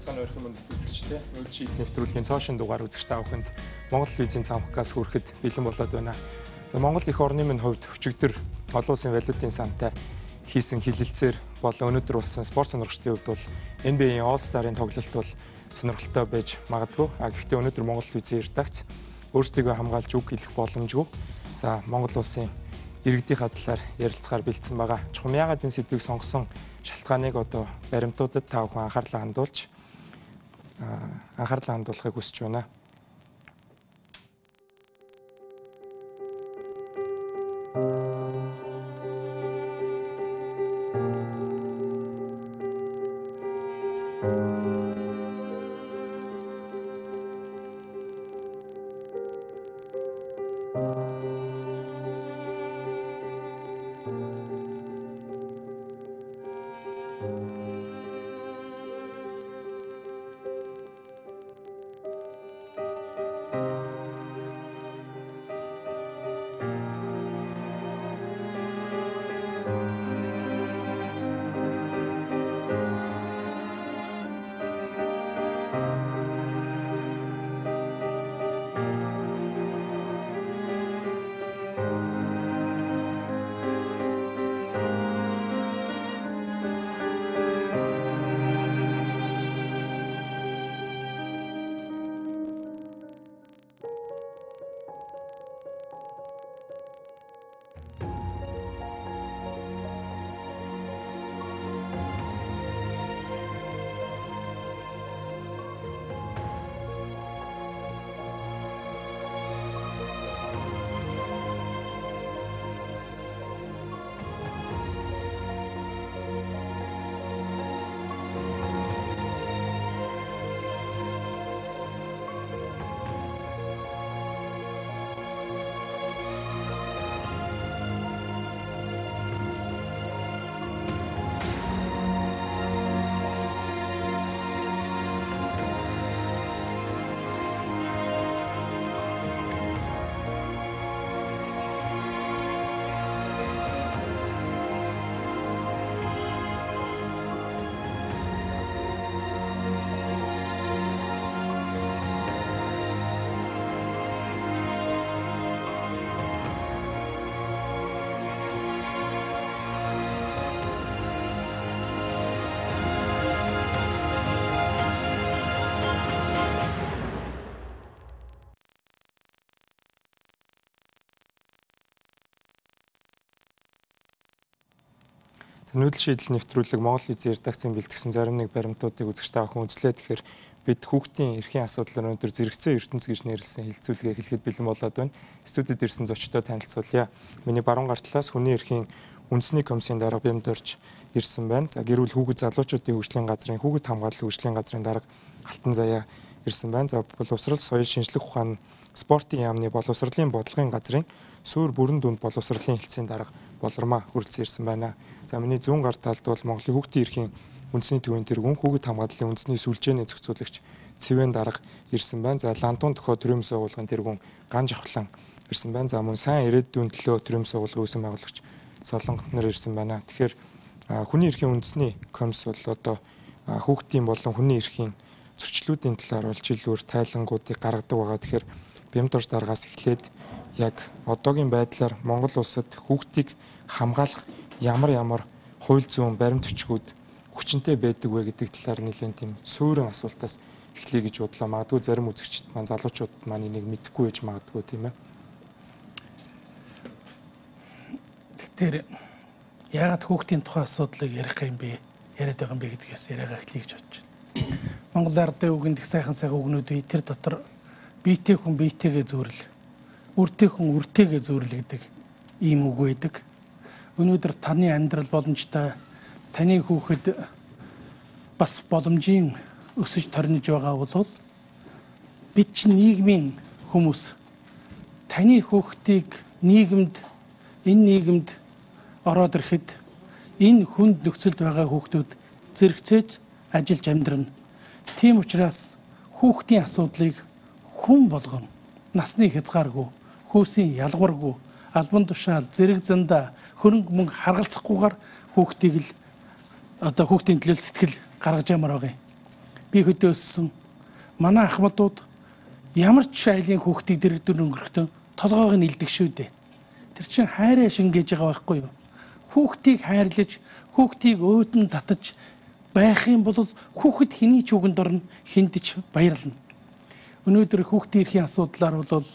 Цааны өрхөн мөндөд үзэгчтэй нүүл шийдэл нэвтрүүлгийн цоошин дугаар үзэгч та бүхэнд Монгол визийн цамхгаас хүрэхэд бэлэн болоод байна. За Монгол их орны минь хувьд өчигдөр олон улсын валютын сантай хийсэн хилэлцээр болон өнөөдөр болсон спорт сонирхчдын хувьд бол NBA All Star-ын тоглолт бол сонирхолтой байж магадгүй. Гэхдээ өнөөдөр Монгол визийн редакц өөрсдийгөө хамгаалж үг хэлэх боломжгүй. За Монгол улсын иргэдийн талаар ярилцахаар бэлдсэн байгаа. Чухам яагаад энэ сэдвийг сонгосон шалтгааныг одоо баримтуудад та бүхэн анхаарлаа хандуулахыг хүсэж байна. Нүүдэл шийдэл нэвтрүүлэг Монгол визийн редакцийн бэлтгэсэн зарим нэг баримтуудыг үзэгч та бүхэн үзлээ. Тэгэхээр бид хүүхдийн эрхийн асуудлаар өнөөдөр зэрэгцээ ертөнц гэж нэрлсэн хилцүүлгээ хэлэхэд бэлэн болоод байна. Студид ирсэн зочдтой танилцуулъя. Миний баруун гар талаас хүний эрхийн үндэсний комиссийн дарга Бямд орж ирсэн байна. За гэр бүл хүүхэд залуучуудын хөгжлийн газрын хүүхэд хамгааллын хөгжлийн газрын дарга Алтан Заяа ирсэн байна. За боловсрол соёл шинжлэх ухааны спортын яамны боловсролын бодлогын газрын суур бүрэн дүнд боловсролын хэлтсийн дарга Болормаа хүрэлцэн ирсэн байна. За миний зүүн гар талд бол Монголын хүүхдийн эрхийн үндэсний төвийн тэргүүн хүүхэд хамгааллын үндэсний сүлжээний зохицуулагч Цэвэн дарга ирсэн байна. За Лантун дохой төрийн байгууллагын тэргүүн Ганж Авхлан ирсэн байна. За мөн сайн ирээдүйн төлөө төрийн байгууллагын үүсгэн байгуулагч Солонгот нар ирсэн байна. Тэгэхээр хүний эрхийн үндэсний комисс бол одоо хүүхдийн болон хүний эрхийн зөрчлүүдийн талаар бол жилүүр тайлангуудыг гаргадаг байгаа. Тэгэхээр Бямд орж даргаас эхлээд яг одоогийн байдлаар Монгол улсад хүүхдийг хамгаалах ямар хууль зүйн баримт бичгүүд хүчинтэй байдаг вэ гэдэг талаар нэлээд тийм суурин асуултаас эхлэе гэж бодлоо. Магадгүй зарим үзэгчд маань залуучууд маань энийг мэдэхгүй байж магадгүй тийм ээ. Тэгэхээр яагаад хүүхдийн тухай асуудлыг ярих юм бэ? Яриад байгаа юм бэ гэдгээс яриагаа эхлэе гэж бодож байна. Монгол ардын үгэнд их сайхан үгнүүд бий. Тэр дотор биетэй хүн биетэйгээ зөөрлө. Үртэй хүн үртэйгээ зөөрлө гэдэг ийм үг байдаг. Өнөөдөр таны амьдрал боломжтой таны хүүхэд бас боломжийн өсөж торнож байгаа бол бид чинь нийгмийн хүмүүс таны хүүхдийг энэ нийгэмд ороод ирэхэд энэ хүнд нөхцөлд байгаа хүүхдүүд зэрэгцээж ажиллаж амьдрна. Тийм учраас хүүхдийн асуудлыг хүн болгон насны хязгааргүй, хүйсийн ялгаргүй, албан тушаал, зэрэг зандаа, хөрөнгө мөнгө харгалзахгүйгээр хүүхдийг л одоо хүүхдийн төлөө сэтгэл гаргаж ямар байгаа юм. би хөдөөссөн манай ахмадууд ямар ч айлын хүүхдийг дэрэгдүр өнгөрөхтөн толгойг нь илдэг шүү дээ. Тэр чинь хайраа шингээж байгаа байхгүй юу? Хүүхдийг хайрлаж, хүүхдийг өөдөн татаж байх юм бол хүүхэд хэний ч үгэнд орно, хиндэж баярлна. Өнөөдөр хүүхдийн эрхийн асуудлаар бол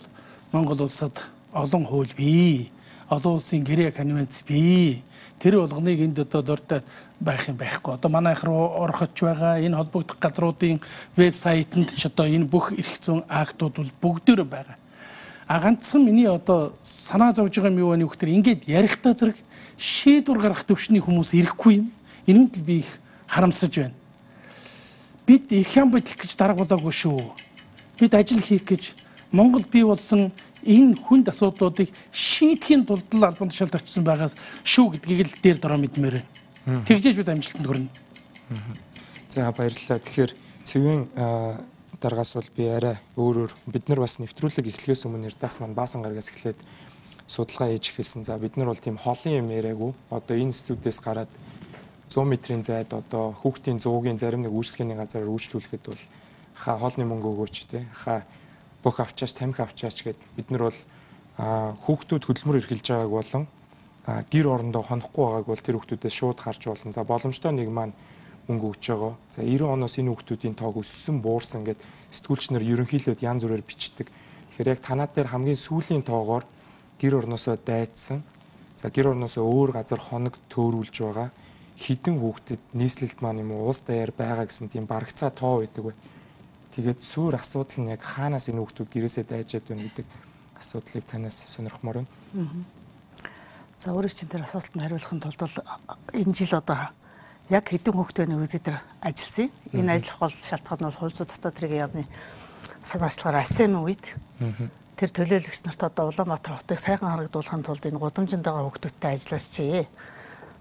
Монгол улсад олон хууль бий. Олон улсын гэрээ конвенц бий. Тэр болгоныг энд одоо дуртай байх юм байхгүй. Одоо манайх руу орохч байгаа энэ холбогдох газруудын вебсайтанд ч одоо энэ бүх эрх зүйн актууд бол бүгдөө байгаа. А ганцхан миний одоо санаа зовж байгаа юм юу вэ нөхдөр ингээд ярихтаа зэрэг шийдвэр гаргах төвшний хүмүүс ирэхгүй юм. Энэнд л би их харамсаж байна. Бид их хям бодлох гэж дарга болоогүй шүү. Бид ажил хийх гэж Монгол бий болсон энэ хүнд асуудлуудыг шийдэхийн тулд л албан тушаалд очсон байгаас шүү гэдгийг л дээр дороо мэдмээр байна. Тэгжээж бид амжилтанд хүрнэ. За баярлалаа. Тэгэхээр цэвэн даргаас бол би арай өөрөөр бид нар бас нэвтрүүлэг эхлэхээс өмнө Эрдэнэс маань Баасан гарагаас эхлээд судалгаа хийж эхэлсэн. За бид нар бол тийм холын юм яриаггүй. Одоо энэ студиэс гараад 100 метрийн зайд одоо хүүхдийн зуугийн зарим нэг үйлчлэгээний газараар үйлчлүүлэхэд бол хаа хоолны мөнгө өгөөч те хаа бүх авчаач тамхи авчаач гэд бид нар бол хүүхдүүд хөдөлмөр эрхэлж байгааг болон гэр орондоо хонохгүй байгааг бол тэр хүүхдүүдээс шууд харж болно. За боломжтой нэг маань мөнгө өгч байгаа. За 90 оноос энэ хүүхдүүдийн тоог өссөн буурсан гэд сэтгүүлч нар ерөнхийдөө янз бүрээр бичдэг. Тэгэхээр яг танаа дээр хамгийн сүүлийн тоогоор гэр орносоо дайцсан. За гэр орносоо өөр газар хоног төөрүүлж байгаа. Хідэн хүүхдэд нийслэлд маань юм уу улс даяар байгаа гэсэн тийм барагцаа тоо байдаг бай. Тэгээд суур асуудал нь яг хаанаас энэ хүүхдүүд гэрээсээ дайжаад байна гэдэг асуудлыг танаас сонирхмоор байна. За өөрөө чинь тэр асуултанд хариулахын тулд бол энэ жил одоо яг хэдэн хүүхд байна вэ гэдэг ажилласан. Энэ ажиллах гол шалтгаан нь бол хууль зүйн дотоод хэргийн яамны санаачлалаар АСЕМ үед тэр төлөөлөгч нарт одоо Улаанбаатар хотыг сайхан харагдуулахын тулд энэ гудамжинд байгаа хүүхдүүдтэй ажилласчээ.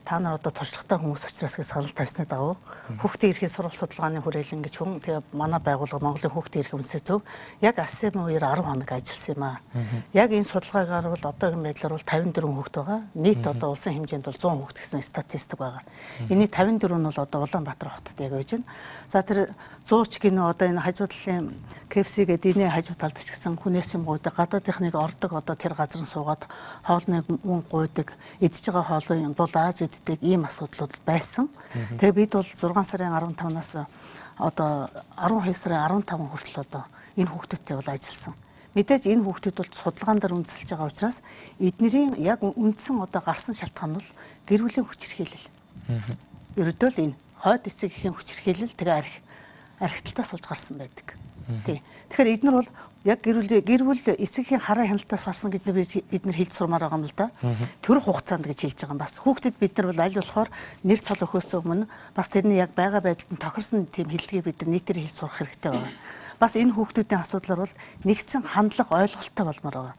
Та нар одоо туршлагатай хүмүүс учраас гэж санал тавьсны дагуу хүүхдийн эрхийн сурвалж судалгааны хүрээлэн гэж хүн тэгээ манай байгууллага Монголын хүүхдийн эрхийн үндэсний төв яг АСЕМ үеэр 10 хоног ажилласан юм аа. Яг энэ судалгаагаар бол одоогийн байдлаар бол 54 хүүхд байгаа. Нийт одоо улсын хэмжээнд бол 100 хүүхд гэсэн статистик байгаа. Эний 54 нь бол одоо Улаанбаатар хотод яг байж байна. За тэр 100 ч гинэ одоо энэ хажуу талын КФС гэдэг энэ хажуу талд ч гэсэн хүнээс юм гуйдаг гадаадынхныг ордог одоо тэр газар нь суугаад хоолны мөнгө гуйдаг идж байгаа хоолын булааж ийм асуудлууд байсан. Тэгээ бид бол 6 сарын 15-наас одоо 12 сарын 15 хүртэл одоо энэ хүүхдүүдтэй бол ажилласан. Мэдээж энэ хүүхдүүд бол судалгаан дээр үндэслэж байгаа учраас эднэрийн яг үндсэн одоо гарсан шалтгаан бол гэр бүлийн хүчирхийлэл. Ердөө л энэ хойд эцэг эхийн хүчирхийлэл тэгээ архиталтаас болж гарсан байдаг. Тий. Тэгэхээр эднэр бол яг гэр бүл эцгийн хараа хяналтаас гарсан гэж бид нар хэлж сурмаар байгаа юм л да. Тэр хугацаанд гэж хэлж байгаа юм бас. Хүүхдэд бид нар бол аль болохоор нэр цол өгөхөөс өмнө бас тэрний яг байгаа байдалд нь тохирсон тийм хэллэгийг бид нар нийтээр хэлж сурах хэрэгтэй байна. Бас энэ хүүхдүүдийн асуудлаар бол нэгдсэн хандлага ойлголттой болмоор байгаа.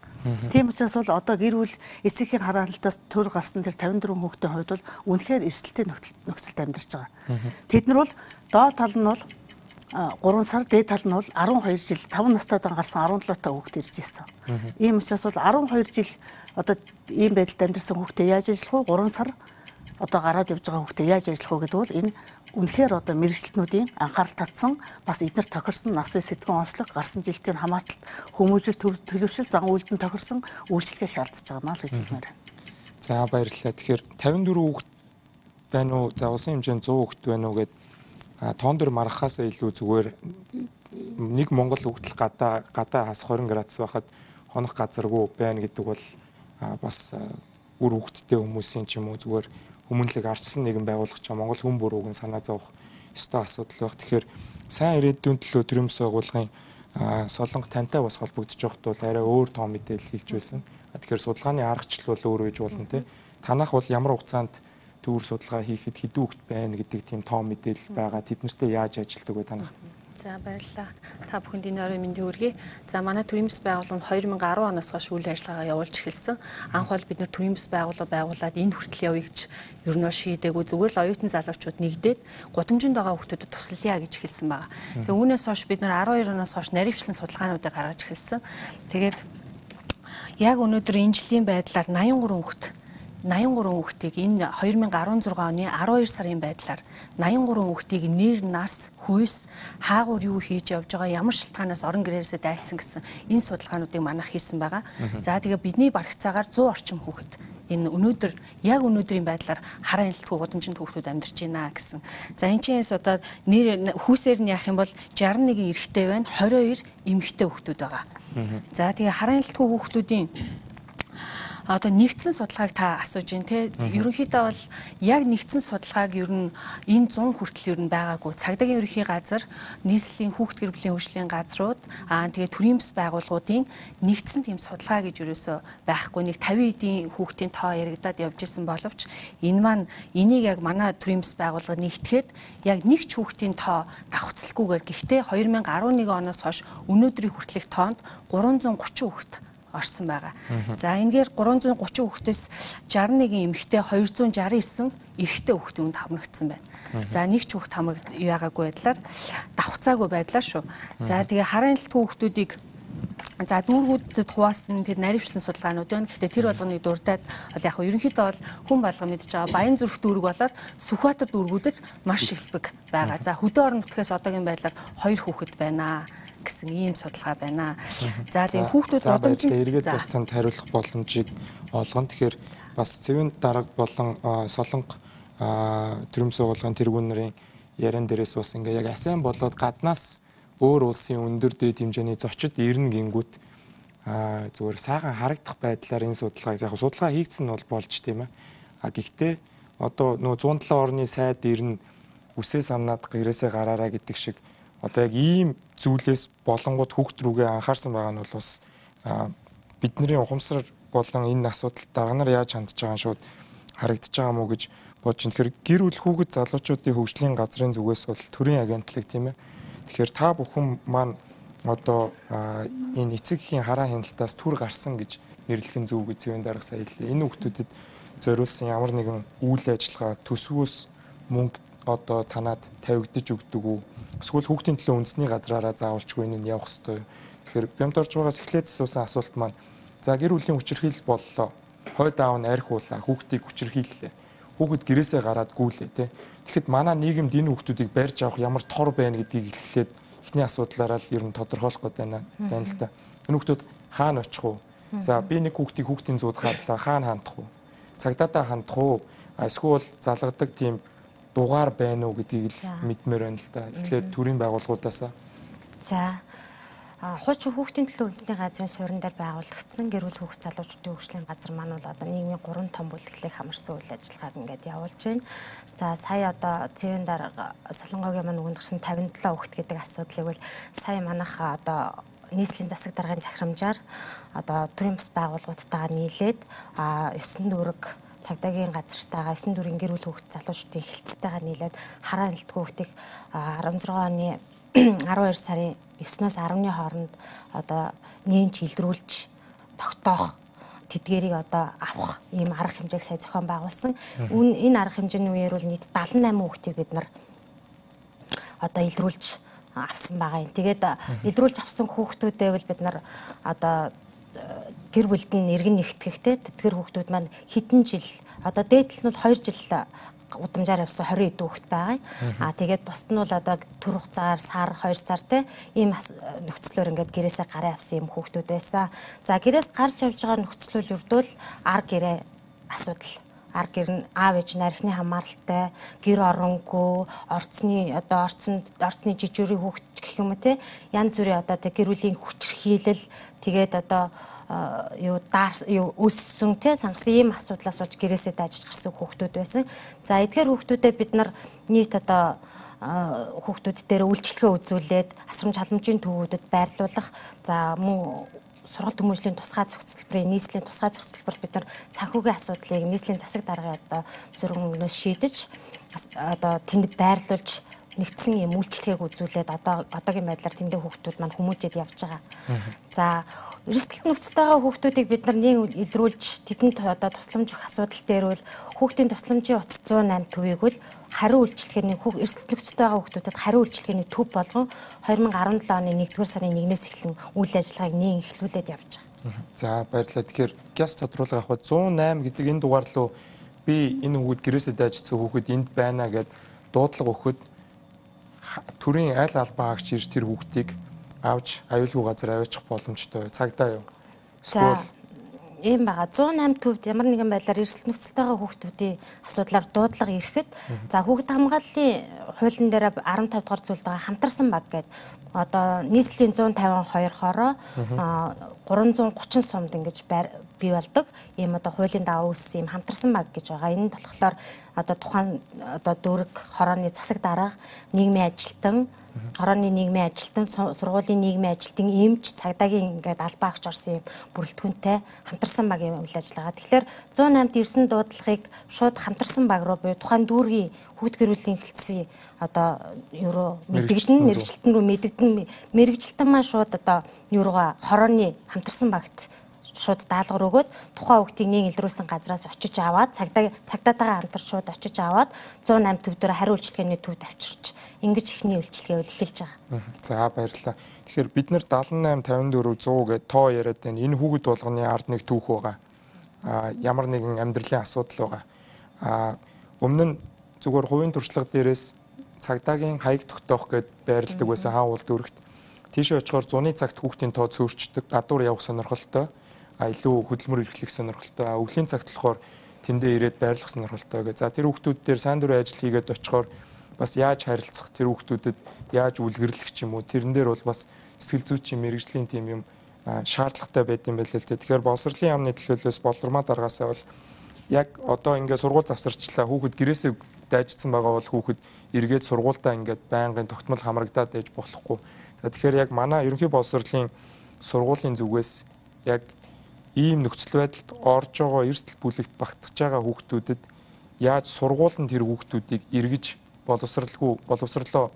Тийм учраас бол одоо гэр бүл эцгийн хараа хяналтаас төр гарсан тэр 54 хүүхдийн хувьд бол үнэхээр эрсдэлтэй нөхцөлд амьдарч байгаа. Тэд нар бол доод тал нь бол 3 сар дээд тал нь бол 12 жил 5 настай гарсан 17 та хүүхэд ирж ирсэн. Ийм учраас бол 12 жил одоо ийм байдалд амьдарсан хүүхдээ яаж ажиллах вэ? 3 сар одоо гараад явж байгаа хүүхдээ яаж ажиллах вэ гэдэг бол энэ үнэхээр одоо мэрэгчлэтнүүдийн анхаарал татсан бас эдгээр тохирсон нас үе сэтгэн онцлог гарсан жилтийн хамааталт хүмүүжил төлөвшил зан үйлдэн тохирсон үйлчлэгээ шаардж байгаа маа л гэж хэлмээр байна. За баярлалаа. Тэгэхээр 54 хүүхэд байна уу? За улсын хэмжээнд 100 хүүхэд байна уу гэдэг тоон дээр маргахаас илүү зүгээр нэг Монгол хүүхдэл гадаа хас 20 градус байхад хонох газаргүй байна гэдэг бол бас үр хүүхдтэй хүмүүсийн ч юм уу зүгээр хүмүүнлэг арчсан нэгэн байгуулах ч Монгол хүн бүр уг нь санаа зовох ёстой асуудал байх. Тэгэхээр сайн ирээдүйн төлөө төрөмс байгууллагын Солонго тантай бас холбогдож байхад бол арай өөр том мэдээлэл хэлж байсан. Тэгэхээр судалгааны аргачлал бол өөр үеж болно те. Танах бол ямар хугацаанд төвөр судалгаа хийхэд хэдэн хүүхэд байна гэдэг тийм том мэдээлэл байгаа. Тэд нартэй яаж ажилладаг вэ танах? За баярлалаа. Та бүхэнд энэ орой мэндийг хүргэе. За манай төрийн бас байгууллага 2010 оноос хойш үйл ажиллагаагаа явуулж эхэлсэн. Анх бол бид нар төрийн бас байгууллага байгуулад энэ хүртэл явъя гэж ер нь шийдээгүй зүгээр л оюутан залуучууд нэгдээд гудамжинд байгаа хүүхдүүдэд туслая гэж хэлсэн байгаа. Тэгээ үүнээс хойш бид нар 12 оноос хойш наривчлан судалгаануудыг гаргаж эхэлсэн. Тэгээд яг өнөөдөр энэ жилийн байдлаар 83 хүүхэд 83 хүүхдийг энэ 2016 оны 12 сарын байдлаар 83 хүүхдийг нэр нас хүйс хаагур юу хийж явж байгаа ямар шалтгаанаас орон гэрээсээ дайлцсан гэсэн энэ судалгаануудыг манайх хийсэн байгаа. За тэгээ бидний барагцаагаар 100 орчим хүүхэд энэ яг өнөөдрийн байдлаар хараа хяналтгүй гудамжинд хүүхдүүд амьдарч байна гэсэн. За энэ чинь одоо нэр хүүсээр нь яах юм бол 61 эрэгтэй байна, 22 эмэгтэй хүүхдүүд байгаа. За тэгээ хараа хяналтгүй хүүхдүүдийн одоо нэгдсэн судалгааг та асууж байна те. Ерөнхийдөө бол яг нэгдсэн судалгааг ер нь энэ 100 хүртэл ер нь байгаагүй. Цагдаагийн ерөнхий газар, нийслэлийн хүүхд гэр бүлийн хөгжлийн газрууд, тэгээ төрийн бас байгууллагуудын нэгдсэн тийм судалгаа гэж ерөөсөө байхгүй. Нэг 50 эдийн хүүхдийн тоо яригадаад явж исэн боловч энийг яг манай төрийн бас байгууллага нэгтгэхэд яг нэг ч хүүхдийн тоо давхцалгүйгээр гэхдээ 2011 оноос хойш өнөөдрийн хүртэлх тоонд 330 хүүхэд орсон байгаа. За энэгээр 330 хүүхдээс 61 эмэгтэй 269 эрэгтэй хүүхдийн үнд хамрагдсан байна. За нэг ч хүүхд яагаагүй байдлаар давхцаагүй байдлаар шүү. За тэгээ хараа хяналтгүй хүүхдүүдийг за дүүргүүдэд хуваасан тэр наривчлан судалгаанууд байна. Гэхдээ тэр болгоныг дурдаад бол яг ерөнхийдөө бол хүн болго мэдж байгаа Баян зүрх дүүрэг болоод Сүхбаатар дүүргүүдэд маш ихлбэг байгаа. За хөдөө орон нутгаас одоогийн байдлаар 2 хүүхэд байна гэсэн ийм судалгаа байна. За тэгээ хүүхдүүд удамжинд эргээд бас танд хариулах боломжийг олгоно. Тэгэхээр бас цэвэн дарга болон солонго төрөм суулгын тэргүүн нарын яран дээрээс бас ингээ яг асан болоод гаднаас өөр улсын өндөр дээд хэмжээний зочид ирнэ гингүүт зүгээр сайхан харагдах байдлаар энэ судалгааг яг судалгаа хийгдсэн нь бол болж тийм ээ. Гэхдээ одоо нөгөө 107 орны сайд ирнэ үсээ самнаад гэрээсээ гараараа гэдэг шиг одоо яг ийм зүйлээс болонгууд хүүхд рүүгээ анхаарсан байгаа нь бол бас бидний ухамсар болон энэ асуудал дарга нар яаж хандж байгаа нь шууд харагдаж байгаа мó гэж бодож байна. Тэгэхээр гэр бүл хүүхэд залуучуудын хөгжлийн газрын зүгээс бол төрийн агентлаг тийм ээ. Тэгэхээр та бүхэн маань одоо энэ эцэг эхийн хараа хяналтаас түр гарсан гэж нэрлэх нь зөв гэж цэвэн дарга сая хэллээ. Энэ хүүхдүүдэд зориулсан ямар нэгэн үйл ажиллагаа төсвөөс мөнгө одоо танаад тавигдаж өгдөг үү? Эсвэл хүүхдийн төлөө үндэсний газраараа заавалчгүй энэ нь явах ёстой. Тэгэхээр бямд орж байгаас эхлээд асуусан асуулт маань за гэр бүлийн хүчирхийлэл боллоо. Хойд аав нь архиулаа, хүүхдийг хүчирхийллээ. Хүүхэд гэрээсээ гараад гүйлээ тий. Тэгэхэд манай нийгэмд энэ хүүхдүүдийг барьж авах ямар тор байна гэдгийг эхлээд эхний асуудлаараа л ер нь тодорхойлох гэдэг байна л да. Энэ хүүхдүүд хаана очих уу? За би нэг хүүхдийн зууд хадлаа, хаана хандах уу? Цагдаатай хандах уу? Эсвэл залгадаг тийм дугаар байна уу гэдгийг л мэдмээр байна л да. Тэгэхээр төрийн байгууллагуудаас за хуучин хүүхдийн төлөө үндэсний газрын суурин дээр байгуулагдсан гэр бүл хүүхд залуучуудын хөгжлийн газар маань бол одоо нийгмийн 3 том бүлэглэлийг хамарсан үйл ажиллагааг ингээд явуулж байна. За сая одоо цэвэн дарга Солонгогийн маань өгөн гарсан 57 хүүхд гэдэг асуудлыг бол сая манайх одоо нийслэлийн засаг даргын захирамжаар одоо төрийн бас байгууллагуудтайгаа нийлээд 9 дүүрэг цагдаагийн газартайгаа 9 дүүргийн гэр бүл хүүхд залуучуудын хилцтэйгээ нийлээд хараа хяналтгүй хүүхдийг 16 оны 12 сарын 9-ноос 10-ны хооронд одоо нээнч илрүүлж тогтоох тэдгэрийг одоо авах ийм арга хэмжээг сая зохион байгуулсан. Энэ арга хэмжээний үеэр бол нийт 78 хүүхдийг бид нар одоо илрүүлж авсан байгаа юм. Тэгээд илрүүлж авсан хүүхдүүдээ бол бид нар одоо гэр бүлд нь иргэн нэгтгэхтэй тэдгэр хүүхдүүд маань хэдэн жил одоо дээдл нь бол 2 жил удамжаар явсан 20 эд хүүхэд байгаа. Тэгээд бусд нь бол одоо төр хугацаар сар 2 сар те ийм нөхцлөөр ингээд гэрээсээ гараа авсан юм хүүхдүүд байсан. За гэрээс гарч явж байгаа нөхцлөл өрдвөл ар гэрээ асуудал. Ар гэр нь аав ээж нархны хамааралтай, гэр оронгүй, орцны жижүүрийн хүүхэд гэх юм уу те янз бүрийн одоо гэр бүлийн хүчирхийлэл тэгээд одоо өссөн те сангасан ийм асуудлаас болж гэрээсээ дайжиж гарсан хүүхдүүд байсан. За эдгээр хүүхдүүдэд бид нар нийт одоо хүүхдүүд дээр үйлчлэгээ үзүүлээд асрамж халамжийн төвүүдэд байрлуулах за мөн сургалт хүмүүжлийн тусгай зохицолборын нийслэлийн тусгай зохицолборт бид нар санхүүгийн асуудлыг нийслэлийн засаг даргын одоо сүргэнээс шийдэж одоо тэнд байрлуулж нэгдсэн юм үйлчлэгээг үзүүлээд одоогийн байдлаар тэндээ хүүхдүүд маань хүмүүжээд явж байгаа. За эрсдэлт нөхцөлтэй байгаа хүүхдүүдийг бид нар нэг илрүүлж тэдэнд одоо тусламж өгөх асуудал дээр бол хүүхдийн тусламжийн утас 108 төвийг бол хариу үйлчлэгээний эрсдэлт нөхцөлтэй байгаа хүүхдүүдэд хариу үйлчлэгээний төв болгон 2017 оны 1-р сарын 1-ээс эхлэн үйл ажиллагааг нээн эхлүүлээд явж байгаа. За баярлалаа. Тэгэхээр гяс тодруулга авах 108 гэдэг энэ дугаар руу би энэ хүүхэд гэрээсээ дайжсан хүүхэд энд байна гэд дуудлага өгөхөд төрийн аль албан агч ирж тэр хүүхдийг авч аюулгүй газар аваачих боломжтой. Цагдаа юу? За ийм байгаа. 108 төвд ямар нэгэн байдлаар эрсдэл нөхцөлтэйгээ хүүхдүүдийн асуудлаар дуудлага ирэхэд за хүүхэд хамгааллын хуулийн дээр 15 дугаар зүйлд байгаа хамтарсан баг гэдэг одоо нийслэлийн 152 хороо 330 сумд ингэж бий болдог. Ийм одоо хуулийн дагуу үүссэн ийм хамтарсан баг гэж байгаа. Энэ нь болохоор одоо тухайн одоо дүүрэг хорооны засаг дарга, нийгмийн ажилтан, хорооны нийгмийн ажилтан, сургуулийн нийгмийн ажилтан, эмч, цагдаагийн ингээд албаа агч орсон юм бүрэлдэхүүнтэй хамтарсан баг юм үйл ажиллагаа. Тэгэхээр 108-д ирсэн дуудлагыг шууд хамтарсан баг руу буюу тухайн дүүргийн хүүхд гэр бүлийн хэлтсийн одоо юу мэрэгжилтэн рүү мэрэгжилтэн маань шууд одоо юу руугаа хорооны хамтарсан багт шууд даалгавар өгөөд тухайн хүүхдийг нэг илрүүлсэн газраас очиж аваад цагдаатай хамтар шууд очиж аваад 108 төв дээр хариу үйлчилгээний төвд авчирч ингэж ихний үйлчилгээ эхэлж байгаа. За баярлалаа. Тэгэхээр бид нэр 78 54 100 гэдэг тоо яриад байна. Энэ хүүхэд болгоны ард нэг түүх байгаа. Ямар нэгэн амьдралын асуудал байгаа. Өмнө нь зүгээр хувийн туршлага дээрээс цагдаагийн хаяг тогтоох гэд байрладаг байсан хаан уул дүүрэгт. Тийшээ очихоор зуны цагт хүүхдийн тоо цөөрчдөг, гадуур явах сонирхолтой. Илүү хөдөлмөр эрхлэх сонирхолтой. Өвлийн цагт болохоор тэндээ ирээд байрлах сонирхолтой гэж. За тэр хүүхдүүд дээр сайн дурын ажил хийгээд очихоор бас яаж харилцах, тэр хүүхдүүдэд яаж үлгэрлэх ч юм уу. Тэрэн дээр бол бас сэтгэл зүйчийн мэрэгжлийн тим юм шаардлагатай байд юм байлээ л дээ. Тэгэхээр боловсролын яамны төлөөлөөс болормоо даргаасаа бол яг одоо ингээд сургууль завсарчлаа. Хүүхэд гэрээсээ дайжсан байгаа бол хүүхэд эргээд сургуультаа ингээд байнгын тогтмол хамрагдаад байж болохгүй. За тэгэхээр яг манай ерөнхий боловсролын сургуулийн зүгээс яг ийм нөхцөл байдалд орж байгаа эрсдэл бүлэгт багтаж байгаа хүүхдүүдэд яаж сургууль нь тэр хүүхдүүдийг эргэж боловсролоо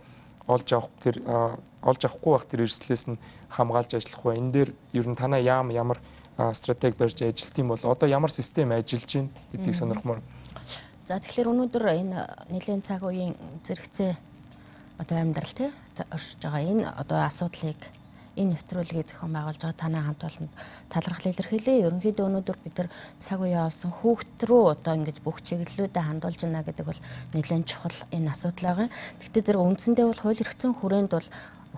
олж авахгүй байх тэр эрсдлээс нь хамгаалж ажиллах ба энэ дээр ер нь танаа ямар стратеги барьж ажилт юм бол одоо ямар систем ажиллаж байна гэдгийг сонирхмоор. За тэгэхээр өнөөдөр энэ нэлийн цаг үеийн зэрэгцээ одоо амьдрал тий оршиж байгаа энэ одоо асуудлыг энэ нэвтрүүлгийг зохион байгуулж байгаа танай хамт олонд талархал илэрхийлье. Ерөнхийдөө өнөөдөр бид нар цаг үеийн олсон хүүхд рүү одоо ингэж бүх чиглэлүүдэд хандуулж байна гэдэг бол нэлээд чухал энэ асуудал байгаа. Гэхдээ зэрэг үндсэндээ бол хууль эрхцэн хүрээнд бол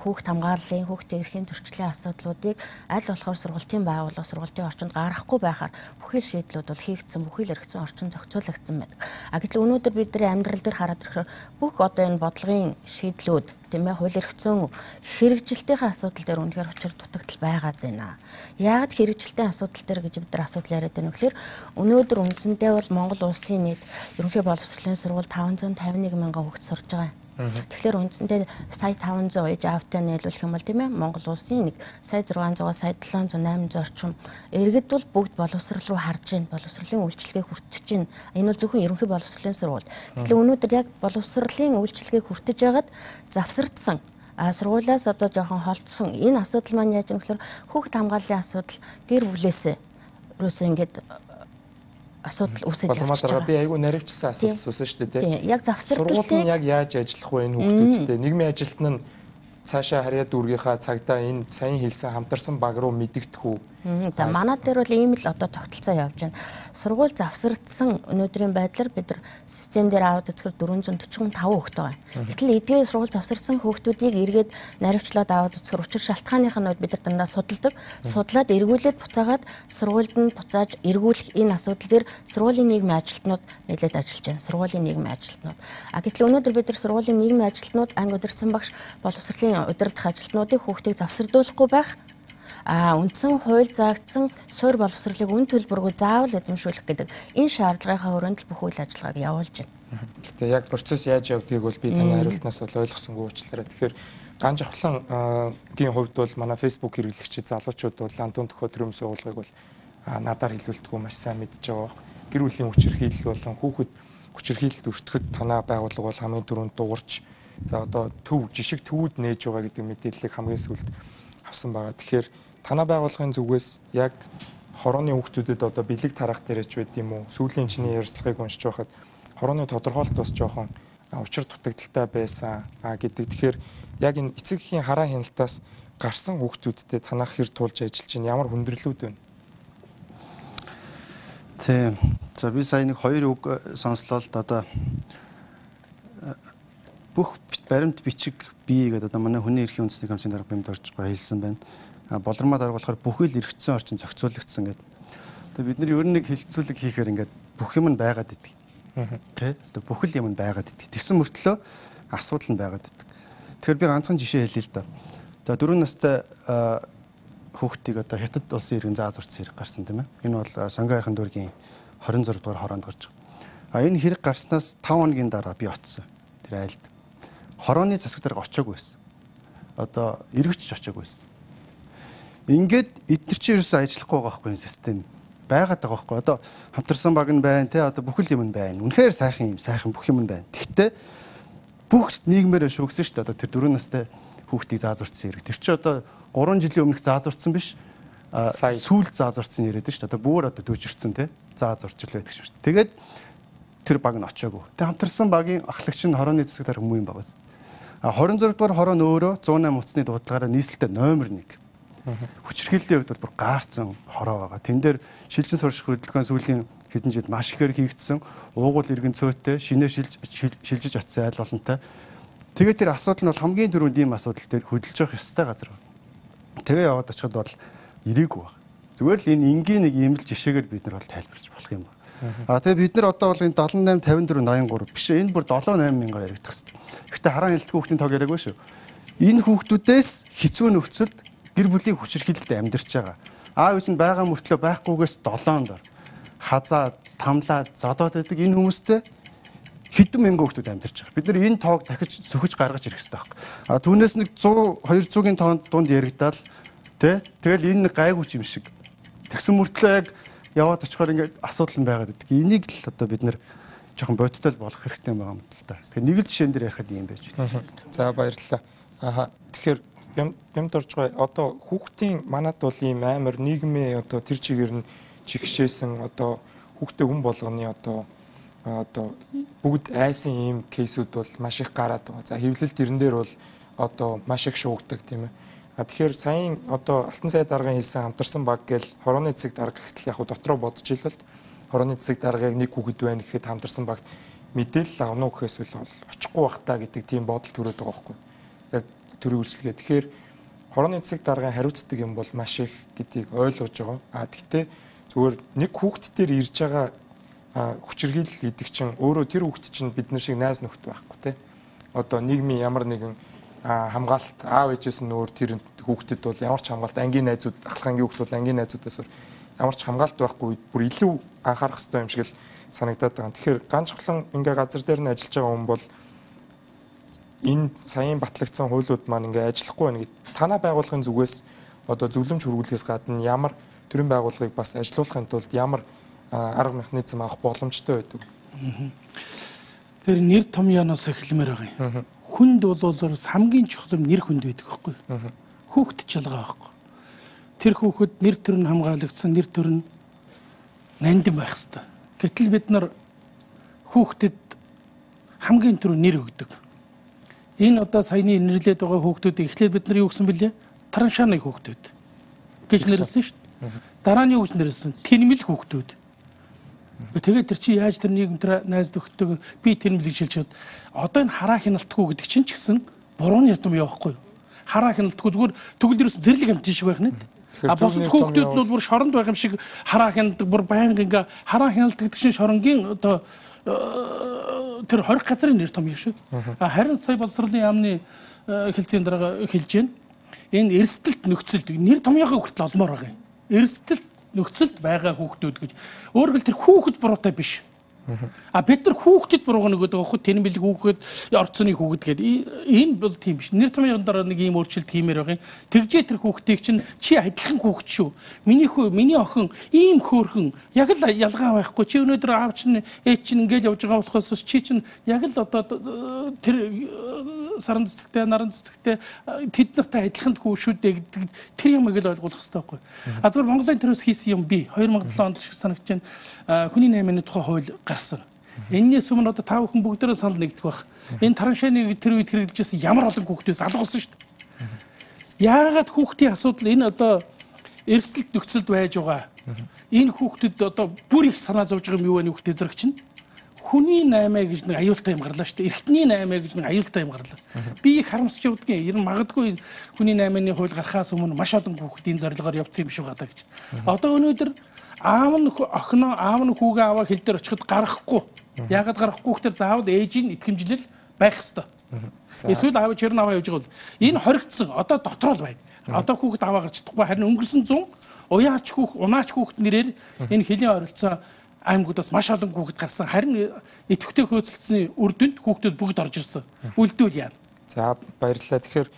хүүхд хамгааллын, хүүхдийн эрхийн зөрчлийн асуудлуудыг аль болохоор сургалтын байгууллага, сургалтын орчинд гаргахгүй байхаар бүхий л шийдлүүд бол хийгдсэн, бүхий л эрхцэн орчин зохицуулагдсан байдаг. Гэтэл өнөөдөр бидний амьдрал дээр хараад ирэхээр бүх одоо энэ бодлогын шийдлүүд тийм ээ хууль эрхцэн хэрэгжилтийн асуудал дээр үнэхээр учир дутагдал байгаад байна. Яагаад хэрэгжилтийн асуудал дээр гэж бид нар асуудал яриад байна вэ гэхээр өнөөдөр үндсэндээ бол Монгол улсын нийт ерөнхий боловсролын сургууль 551 мянган хүүхэд сурж байгаа. Тэгэхээр үндсэндээ сая 500 ээж аавтай нийлүүлэх юм бол тийм ээ Монгол улсын нэг сая 600 сая 700 800 орчим иргэд бол бүгд боловсрол руу харж байна. Боловсролын үйлчилгээ хүртэж байна. Энэ бол зөвхөн ерөнхий боловсролын сургууль. Тэгэхээр өнөөдөр яг боловсролын үйлчилгээ хүртэж байгаад завсардсан сургуулиас одоо жоохон холдсон энэ асуудал маань яаж юм гэхээр хүүхд хамгааллын асуудал гэр бүлээсээ рүүс ингээд асуудал үүсэж байна. Болормоо би айгүй наривчсан асуудал үүсэн шүү дээ тийм. Яг завсардaltaй сургууль нь яг яаж ажиллах вэ энэ хүүхдүүдтэй? Нийгмийн ажилтан нь цаашаа харьяа дүүргийнхаа цагдаа энэ сайн хэлсэн хамтарсан баг руу мэдэгдэх үү? Манай дээр бол ийм л одоо тогтолцоо явж байна. Сургууль завсардсан өнөөдрийн байдлаар бид нар систем дээр аваад үзэхээр 445 хүүхэд байгаа. Гэтэл эдгээр сургууль завсардсан хүүхдүүдийг эргээд наривчлаад аваад үзэхээр учир шалтгааных нь бид нар дандаа судалдаг. Судлаад эргүүлээд буцаагаад сургуульд нь буцааж эргүүлэх энэ асуудал дээр сургуулийн нийгмийн ажилтнууд нэлээд ажиллаж байна. Сургуулийн нийгмийн ажилтнууд. Гэтэл өнөөдөр бид нар сургуулийн нийгмийн ажилтнууд анги удирдсан багш боловсролын удирдах ажилтнуудыг хүүхдийг завсардуулахгүй байх үндсэн хууль заагдсан суурь боловсролыг үн төлбөргүй заавал эзэмшүүлэх гэдэг энэ шаардлагынхаа хүрээнд бүх үйл ажиллагааг явуулж байна. Гэхдээ яг процесс яаж явдгийг бол би таны хариултнаас бол ойлгосонгүй уучлаарай. Тэгэхээр ганж авхлангийн хувьд бол манай Facebook хэрэглэгчид залуучууд бол андуун төхөө төрөм суулгыг бол надаар хэлүүлдэггүй маш сайн мэдж байгаа. Гэр бүлийн хүчирхийлэл болон хүүхэд хүчирхийлэлд өртөхөд танаа байгууллага бол хамгийн түрүүнд дуурч за одоо жишг төвүүд нээж байгаа гэдэг мэдээллийг хамгийн сүүлд авсан байгаа. Тэгэхээр танаа байгууллагын зүгээс яг хорооны хүүхдүүдэд одоо бэлэг тарах дээрэж байд юм уу? Сүүлийн чиний ярьцлагыг уншиж байхад хорооны тодорхойлолт бас жоохон учир дутагдaltaй байсан гэдэг. Тэгэхээр яг энэ эцэг эхийн хараа хяналтаас гарсан хүүхдүүдтэй танах хэр туулж ажиллаж байна? Ямар хүндрэлүүд байна? Тийм. За би сая нэг 2 үг сонслоо л да одоо бүх баримт бичиг бие гэдэг одоо манай хүний эрхийн үндэсний комиссийн дарга бэмд орж байгаа хэлсэн байна. Болормоо дарга болохоор бүхэл эргэцсэн орчин зохицуулагдсан гэдэг. Тэгээ бид нар ер нь нэг хилцүүлэг хийхээр ингээд бүх юм нь байгаад идэг. Тэ? Одоо бүхэл юм нь байгаад идэг. Тэгсэн мөртлөө асуудал нь байгаад идэг. Тэгэхээр би ганцхан жишээ хэлье л да. За 4 настай хүүхдийг одоо Хятад улсын иргэн заа зурцсан хэрэг гарсан тийм ээ. Энэ бол Сонгон хайрхан дүүргийн 26 дугаар хороонд гарч байгаа. Энэ хэрэг гарснаас 5 хоногийн дараа би очсон. Тэр айлд. Хорооны засаг дарга очоогүй байсан. Одоо эргэвч очоогүй байсан. Ингээд эдгээр чинь ерөөсөө ажиллахгүй байгаа байхгүй энэ систем. Байгаад байгаа байхгүй. Одоо хамтарсан баг нь байна те одоо бүхэл юм нь байна. Үнэхээр сайхан бүх юм нь байна. Тэгвэл бүх нийгмээрээ шүүгсэн шүү дээ. Одоо тэр 4 настай хүүхдийг заазурцсан хэрэг. Тэр чинь одоо 3 жилийн өмнөх заазурцсан биш. Сүүл заазурцсан яриад шүү дээ. Одоо бүр одоо дүүжирцэн те заазурч л байдаг шүү дээ. Тэгээд тэр баг нь очоогүй. Тэг хамтарсан багийн ахлагч нь хорооны засаг дарга хүмүүс юм байгаас. 26 дугаар хороо нь өөрөө 108 утасны дуудлагаараа нийслэлтэй номер 1. Хүчирхийллийн хувьд бол бүр гаарцсан хороо байгаа. Тэн дээр шилжин сурах хөдөлгөөн сүүлийн хэдэн жилд маш ихээр хийгдсэн. Уугуул иргэн цөөтэй, шинээр шилжиж очсон айл олонтой. Тэгээд тэр асуудал нь бол хамгийн түрүүнд ийм асуудал дээр хөдөлж явах ёстой газар байна. Тэгээ яваад очиход бол ирээгүй байна. Зүгээр л энэ энгийн нэг ийм л жишээгээр бид нар бол тайлбарч болох юм байна. Тэгээ бид нар одоо бол энэ 78 54 83 биш энэ бүр 7 8 мянгаар яригдах хэрэгтэй. Гэхдээ хараа хяналтгүй хүүхдийн тоог яриаггүй шүү. Энэ хүүхдүүдээс хэцүү нөхцөлд гэр бүлийн хүчирхийлэлд амьдарч байгаа. Аав ээж нь байгаа мөртлөө байхгүйгээс 7 дор хазаа, тамлаа, зодоод байдаг энэ хүмүүстэй хэдэн мянган хүүхдүүд амьдарч байгаа. Бид нар энэ тоог дахиж сөхөж гаргаж ирэх хэрэгтэй байна. Түүнээс нэг 100 200-ийн дунд яригдаад тэгэл энэ нэг гайгүй юм шиг. Тэгсэн мөртлөө яг яваад очихоор ингээд асуудал нь байгаад байдаг. Энийг л одоо бид нэр жоохон бодитол болох хэрэгтэй байгаа юм л да. Тэгэхээр нэг л жишээн дээр ярихад юм байж байна. За баярлалаа. Тэгэхээр бямд орж байгаа одоо хүүхдийн манад бол ийм амар нийгмийн одоо тэр чигээр нь жигшээсэн одоо хүүхдээ хүн болгоны одоо бүгд айсан ийм кейсүүд бол маш их гараад байгаа. За хэвлэл тэрэн дээр бол одоо маш их шуугдаг тийм ээ. Тэгэхээр саяын одоо Алтан цай даргын хэлсэн хамтарсан баг гээл хорооны засаг дарга гэхтэл яг дотроо бодож илвэл хорооны засаг даргаыг нэг хүүхэд байна гэхэд хамтарсан багт мэдээлэл авна уу гэхээс бол очихгүй бах та гэдэг тийм бодол төрөөд байгаа байхгүй. Яг төрийн үйлчлэгээ. Тэгэхээр хорооны засаг даргын хариуцдаг юм бол маш их гэдгийг ойлгож байгаа. Тэгтээ зүгээр нэг хүүхэд дээр ирж байгаа хүчирхийлэл гэдэг чинь өөрөө тэр хүүхэд чинь бид нар шиг найз нөхд байхгүй те. Одоо нийгмийн ямар нэгэн хамгаалалт аав ээжээс нь өөр тэр хүүхдэд бол ямар ч хамгаалалт ангийн найзууд ахлах ангийн хүүхд бол ангийн найзуудаас ямар ч хамгаалалт байхгүй бүр илүү анхаарах хэрэгтэй юм шиг л санагдаад байгаа. Тэгэхээр ганцхан ингээ газар дээр нь ажиллаж байгаа хүн бол энэ саяын батлагдсан хуулиуд маань ингээ ажиллахгүй байна гэд танай байгууллагын зүгээс одоо зөвлөмж хөрвүүлэхээс гадна ямар төрийн байгууллагыг бас ажилуулахын тулд ямар арга механизм авах боломжтой байдаг. Тэр нэр томьёоноос эхлэмээр байгаа юм. Хүнд бол хамгийн чухал нэр хүнд байдаг байхгүй. Хүүхэд ч ялгаа байхгүй. Тэр хүүхэд нэр төр нь хамгаалагдсан, нэр төр нь нандин байх хэрэгтэй. Гэтэл бид нар хүүхдэд хамгийн түрүү нэр өгдөг. Энэ одоо саяны нэрлээд байгаа хүүхдүүдийг эхлээд бид нар юу гэсэн бэлээ? Тараншааны хүүхдүүд гэж нэрлсэн шүү дээ. Дараа нь юу гэж нэрлсэн? Тэнмэл хүүхдүүд. Тэгээд тэр чи яаж тэр нийгэмд найз нөхдөг би тэнмэлийг шилжээд одоо энэ хараа хяналтгүй гэдэг чинь ч гэсэн бурууны ятам явахгүй юу? Хараа хяналтгүй зүгээр төгөл дээрээс зэрлэг амт шиг байх нэт. Бос хүүхдүүд бол бүр шоронд байх юм шиг хараа хяналдаг бүр байнга ингээ хараа хяналдаг чинь шоронгийн одоо тэр 20 газрын нэр том юм шүү. Харин сая боловсролын яамны хэлцээний дараа хэлж байна. Энэ эрсдэлт нөхцөлд нэр томьёогоо хүртэл олмоор байгаа юм. Эрсдэлт нөхцөлд байгаа хүүхдүүд гэж. Өөрөөр хэлбэл тэр хүүхэд буруутай биш. Бид нар хүүхдэд буруугаа нөгөөд байгаа хөө тэнмэлэг хүүхэд, орцны хүүхэд гэдэг. Энэ бол тийм биш. Нэр томьёогон дараа нэг ийм өөрчлөлт хиймээр байгаа юм. Тэгжээ тэр хүүхдийг чинь чи адилхан хүүхэд шүү. Миний охин ийм хөөрхөн яг л ялгаа байхгүй. Чи өнөөдөр аав чинь ээж чинь ингээл явж байгаа болохоос чи чинь яг л одоо тэр саран цэцэгтэй, наран цэцэгтэй тэд нартай адилхан хүү шүү дээ гэдэг тэр юмыг л ойлгох хэрэгтэй байхгүй. Зүгээр Монголын төрөөс хийсэн юм би 2007 онд шиг санагч байна. Хүний найманы тухай хууль гарсан. Энээс өмнө одоо та бүхэн бүгдээрээ санал нэгдэх байх. Энэ тараншааны тэр үед хэрэгжилжсэн ямар олон хүүхдээс алга болсон шүү дээ. Яагаад хүүхдийн асуудал энэ одоо эрсдэлт нөхцөлд байж байгаа. Энэ хүүхдэд одоо бүр их санаа зовж байгаа юм юу вэ хүүхдээ зэрэг чинь? Хүний 8 гэж нэг аюултай юм гарлаа шүү дээ. Эртний 8 гэж нэг аюултай юм гарлаа. Би их харамсч явдгийн. Ер нь магадгүй хүний 8-ны хууль гарахаас өмнө маш олон хүүхдийн зорилгоор явцсан юм шиг гадаа гэж. Одоо өнөөдөр аав нь охиноо аав нь хүүгээ аваа хил дээр очиход гарахгүй. Яагаад гарахгүй гэхээр заавал ээжийн итгэмжлэл байх ёстой. Эсвэл аав чирэн аваа явж байгаа бол энэ хоригдсон. Одоо дотроо л байна. Одоо хүүхэд аваа гарч чадахгүй. Харин өнгөрсөн 100 унаач хүүхэд нэрээр энэ хөлийн оролцоо аймагуудаас маш олон хүүхэд гарсан. Харин идэвхтэй хөөцөлдсөний үр дүнд хүүхдүүд бүгд орж ирсэн. Үлдвэл яа. За баярлалаа. Тэгэхээр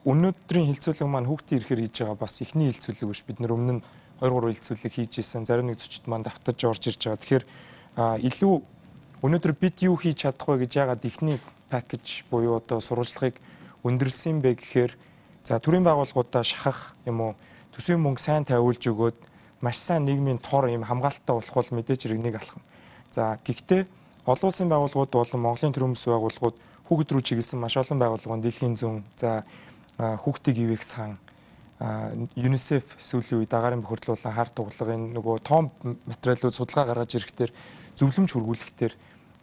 өнөөдрийн хилцүүлэг маань хүүхдийн ирэхээр хийж байгаа бас эхний хилцүүлэг биш. Бид нэр өмнө нь 2-3 хилцүүлэг хийж исэн. Зарим нэг зочид маань давтаж орж ирж байгаа. Тэгэхээр илүү өнөөдөр бид юу хийж чадах вэ гэж яагаад ихний пакэж буюу одоо сурвалжлагыг өндөрлсөн бэ гэхээр за төрийн байгууллагуудаа шахах юм уу төсвийн мөнгө сайн тавиулж өгөөд маш сайн нийгмийн тор юм хамгаалалттай болох бол мэдээж иргэнийг алхам. За гэхдээ олон улсын байгууллагууд болон Монголын төрийн өмс байгууллагууд хүүхэд рүү чиглэсэн маш олон байгууллагууд дэлхийн зүүн за хүүхдийг ивэх сан ЮНИСЕФ сүүлийн үед агаарын бохирдлуулан хар туглагын нөгөө том материалууд судалгаа гаргаж ирэхээр зөвлөмж хургуулахтэр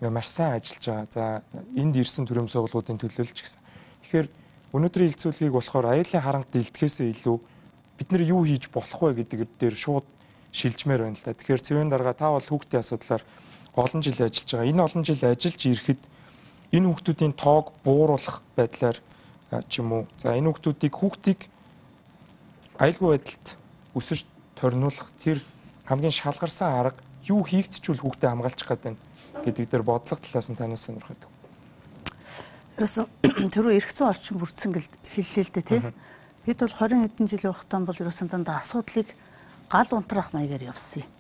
маш сайн ажиллаж байгаа. За энд ирсэн төрийн өмс байгууллагуудын төлөөлж гисэн. Тэгэхээр өнөөдрийн хилцүүлгийг болохоор аюулын харант дэлтгэхээсээ илүү бид нэр юу хийж болох вэ гэдэг дээр шууд шилжмээр байна л да. Тэгэхээр цэвэн дарга та бол хүүхдийн асуудлаар олон жил ажиллаж байгаа. Энэ олон жил ажиллаж ирэхэд энэ хүүхдүүдийн тоог бууруулах байдлаар ч юм уу. За энэ хүүхдийг аюулгүй байдалд өсөж торниулах тэр хамгийн шалгарсан арга юу хийгдчихвэл хүүхдээ хамгаалчих гэдэг гэдэг дээр бодлого талаас нь танаас сонирхоод байна. Ерөөсөн тэрөө эрх зүйн орчин бүрдсэн гэл хэллээ л дээ тий. Бид бол 20 хэдэн жилийн хугацаанд бол ерөөсөн дандаа асуудлыг гал унтраах маягаар явсан юм.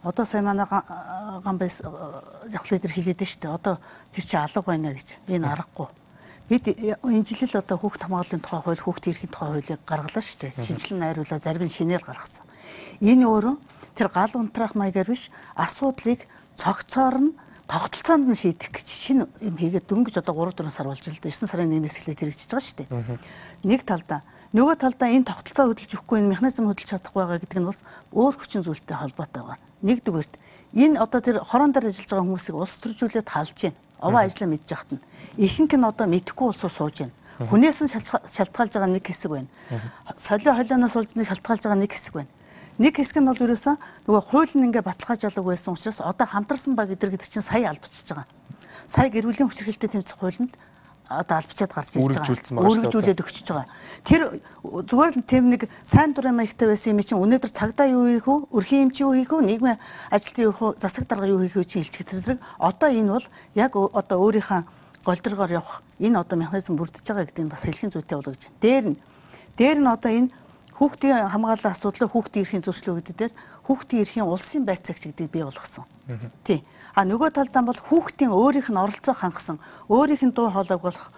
Одоо сайн манай гамбайс завхлын дээр хэлээд шүү дээ. Одоо тэр чинь алга байна гэж. Энэ аргагүй. Бид энэ жил л одоо хүүхд хамгааллын тухай хууль, хүүхдийн эрхийн тухай хуулийг гаргалаа шүү дээ. Шинжилэн найруулаад зарим нь шинээр гаргасан. Энэ өөрөө тэр гал унтраах маягаар биш, асуудлыг цогцоор нь тогтолцоонд нь шийдэх гэж шинэ юм хийгээд дөнгөж одоо 3-4 сар болж л 9 сарын 1-ээс эхлээд хэрэгжиж байгаа шүү дээ. Нэг талдаа нөгөө талдаа энэ тогтолцоо хөдөлж өгөхгүй энэ механизм хөдөлж чадахгүй байгаа гэдэг нь бол өөр хүчин зүйлтэй холбоотой байгаа. Нэгдүгээрт энэ одоо тэр хорон дээр ажиллаж байгаа хүмүүсийг улс төржүүлээд халж байна. Овоо ажлаа мэдж яхад нь ихэнх нь одоо мэдэхгүй улсуу сууж байна. Хүнээс нь шалтгаалж байгаа нэг хэсэг байна. Солио холионоос болж нэг шалтгаалж байгаа нэг хэсэг байна. Нэг хэсэг нь бол ерөөсөө нөгөө хууль нь ингээ баталгаажуулаг байсан учраас одоо хамтарсан баг гэдэг чинь сая албачиж байгаа. Сая гэр бүлийн хүчирхээлтэй тэмцэх хуулинд одоо албачаад гарч ирж байгаа. Үргэлжлүүлээд өгчөж байгаа. Тэр зүгээр л тэм нэг сайн дурын маягтай байсан юм чинь өнөөдөр цагдаа юу хийх вэ? Өрхийн эмч юу хийх вэ? Нийгмийн ажилтны юу хийх вэ? Засаг дарга юу хийх вэ чинь хэлчих зэрэг одоо энэ бол яг одоо өөрийнхөө голдрогоор явах энэ одоо механизм бүрдэж байгаа гэдэг нь бас хэлхийн зүйтэй болоо гэж. Дээр нь одоо энэ хүүхдийн хамгааллын асуудлыг хүүхдийн эрхийн зөрчлөө гэдэг дээр хүүхдийн эрхийн улсын байцаагч гэдгийг бий болгосон. Тий. А нөгөө талдаа бол хүүхдийн өөрийнх нь оролцоо хангасан, өөрийнх нь дуу хоолойг болох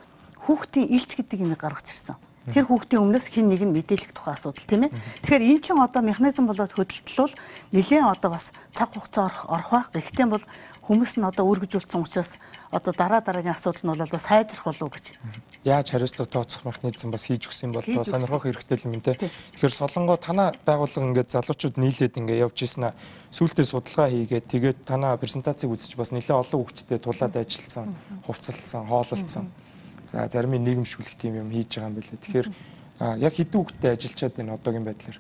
хүүхдийн илч гэдэг юм гаргаж ирсэн. Тэр хүүхдийн өмнөөс хэн нэг нь мэдээлэх тухай асуудал тийм ээ. Тэгэхээр эн чинь одоо механизм болоод хөдөлтөл нэлээд одоо бас цаг хугацаа орох байх. Гэхдээ бол хүмүүс нь одоо үргэлжүүлсэн учраас одоо дараагийн асуудал нь бол одоо сайжрах болов гэж. Яаж хариуцлага тооцох механизм бас хийж өгсөн бол тоо сонирхох хэрэгтэй юм те. Тэгэхээр Солонгоо танаа байгууллага ингээд залуучууд нийлээд ингээд явж ийсэн аа. Сүүлдээ судалгаа хийгээд тэгээд танаа презентацийг үзэж бас нэлээд олон хүүхдтэй тулаад ажилласан, хувцалсан, хоололцсон. За зарим нь нийгэмшүүлэх тийм юм хийж байгаа юм билээ. Тэгэхээр яг хэдэн хүүхдтэй ажиллаад байна одоогийн байдлаар?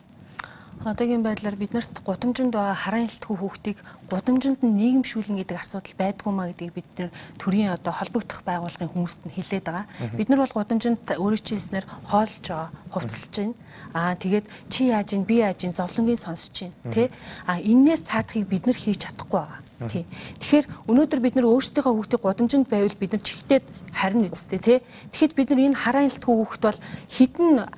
Одоогийн байдлаар биднэрт гудамжинд байгаа харан илтгүү хүүхдийг гудамжинд нь нийгэмшүүлнэ гэдэг асуудал байдгүй маа гэдгийг бид нэр төрийн одоо холбогдох байгууллагын хүмүүст нь хэлээд байгаа. Бид нар бол гудамжинд өөрийн хэлснээр хоолж байгаа, хувцалж байна. Тэгээд чи яаж ийн, би яаж ийн, зовлонгийн сонсож байна. Тэ? Эннээс цаадахыг бид нар хийж чадахгүй байгаа. Тий. Тэгэхээр өнөөдөр бид нар өөрсдийнхөө хүүхдийг гудамжинд байвал бид нар чихтэй харин үсттэй тий. Тэгэхэд бид нар энэ харан илтгүү хүүхд бол хідэн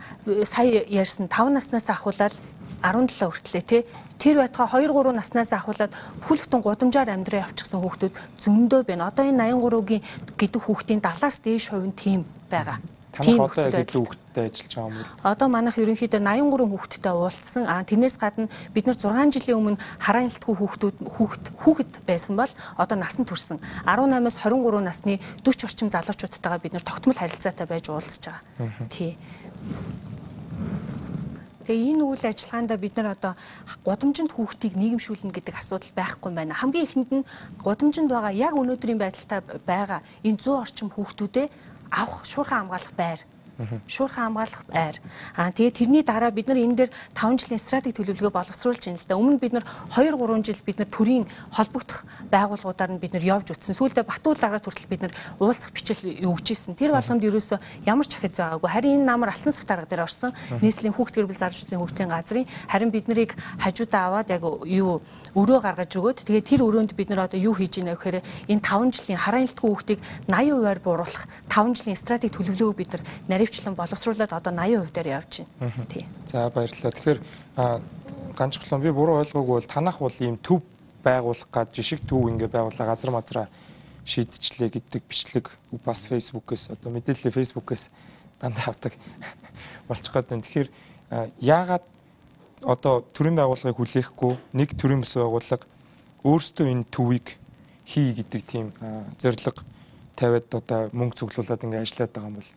сая ярьсан 5 наснаас ахуулаад 17 хүртлээ тий. Тэр байтугай 2-3 наснаас ахуулаад бүхэл бүтэн гудамжаар амьдраа явчихсан хүүхдүүд зөндөө байна. Одоо энэ 83-гийн гэдэг хүүхдийн 70-аас дээш хувь нь тийм байгаа. Танах одоо яг хүүхдтэй ажиллаж байгаа юм бол одоо манайх ерөнхийдөө 83 хүүхдтэй уулзсан. Тэрнээс гадна бид нар 6 жилийн өмнө харан илтгүү хүүхэд байсан бол одоо насан турсан 18-аас 23 насны 40 орчим залуучуудтайгаа бид нар тогтмол харилцаатай байж уулзж байгаа. Тий. Тэгээ энэ үйл ажиллагаанд бид нар одоо гудамжинд хүүхдийг нийгэмшүүлнэ гэдэг асуудал байхгүй байна. Хамгийн ихэнд нь гудамжинд байгаа яг өнөөдрийн байдалтай байгаа энэ 100 орчим хүүхдүүдэд авах шуурхай хамгаалах байр. Шуурхай хамгаалах байр. Тэгээд тэрний дараа бид нар энэ дээр 5 жилийн стратеги төлөвлөгөө боловсруулж байна л да. Өмнө бид нар 2-3 жил бид нар төрийн холбогдох байгууллагуудаар нь бид нар явж утсан. Сүүлдээ Батуул дараад хүртэл бид нар уулзах бичил өгчээсэн. Тэр болгонд ерөөсөө ямар ч ахиц байгаагүй. Харин энэ намар Алтан сүх дарга дээр орсон. Нийслэлийн хүүхд гэр бүл залуучдын хөгжлийн газрын харин бид нарыг хажуудаа аваад яг юу өрөө гаргаж өгөөд тэгээд тэр өрөөнд бид нар одоо юу хийж ийнэ гэхээр энэ 5 жилийн хараа илтгүй хүүхдийг 80%-аар бууруулах 5 жилийн стратеги төлөвлөгөөг бид нар наривчлан боловсруулаад одоо 80% дээр явж байна. Тий. За баярлалаа. Тэгэхээр ганцхан би буруу ойлгоогүй бол танах бол ийм төв байгуулах гад жишг төв ингээ байгуулаа газар мазраа шийдчихлээ гэдэг бичлэг бас фэйсбүүкээс одоо мэдээлэл фэйсбүүкээс дандаа авдаг болчих гээд байна. Тэгэхээр яагаад одоо төрийн байгууллагыг хүлээхгүй нэг төрийн бас байгууллага өөрсдөө энэ төвийг хий гэдэг тийм зорилго тавиад одоо мөнгө цуглуулад ингээ ажиллаад байгаа юм бол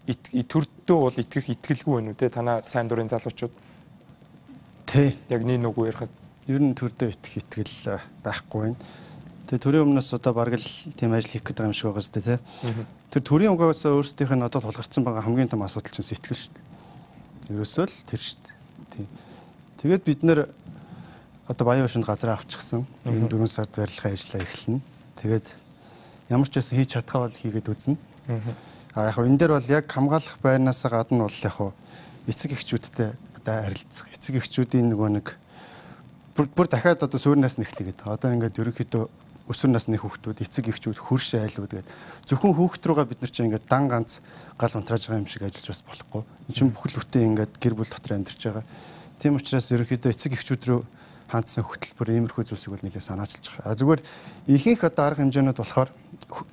төрдөө бол итгэх итгэлгүй байна уу те танаа сайн дурын залуучууд тий яг нэг нүгүү ярихад ер нь төрдөө итгэх итгэл байхгүй байна. Тэгээ төрийн өмнөөс одоо бараг л тийм ажил хийх гэдэг юм шиг байгаа зү те. Тэр төрийн угаас өөрсдийнх нь одоо тулгарсан байгаа хамгийн том асуудал чинь сэтгэл шүү дээ. Ерөөсөө л тэр шүү дээ. Тий. Тэгээд бид нэр одоо баян ушинд газар авчихсан. 4 сард барилгын ажлаа эхэлнэ. Тэгээд ямар ч байсан хийж чадхаа бол хийгээд үзнэ. Яг энэ дээр бол яг хамгаалах байрнаас гадна бол яг эцэг эхчүүдтэй одоо харилцах. Эцэг эхчүүдийн нөгөө нэг бүр дахиад одоо суурнаас нэхлэгээд одоо ингээд ерөнхийдөө өсвөр насны хүүхдүүд эцэг эхчүүд хөрш айлууд гэдэг зөвхөн хүүхд руугаа бид нар чинь ингээд дан ганц гал унтрааж байгаа юм шиг ажиллаж бас болохгүй. Энэ чинь бүхэл бүтэн ингээд гэр бүл дотор амьдарч байгаа. Тийм учраас ерөнхийдөө эцэг эхчүүд рүү хандсан хөтөлбөр иймэрхүү зүйлсийг бол нэлээд санаачилж байгаа. Зүгээр ихэнх одоо арга хэмжээнүүд болохоор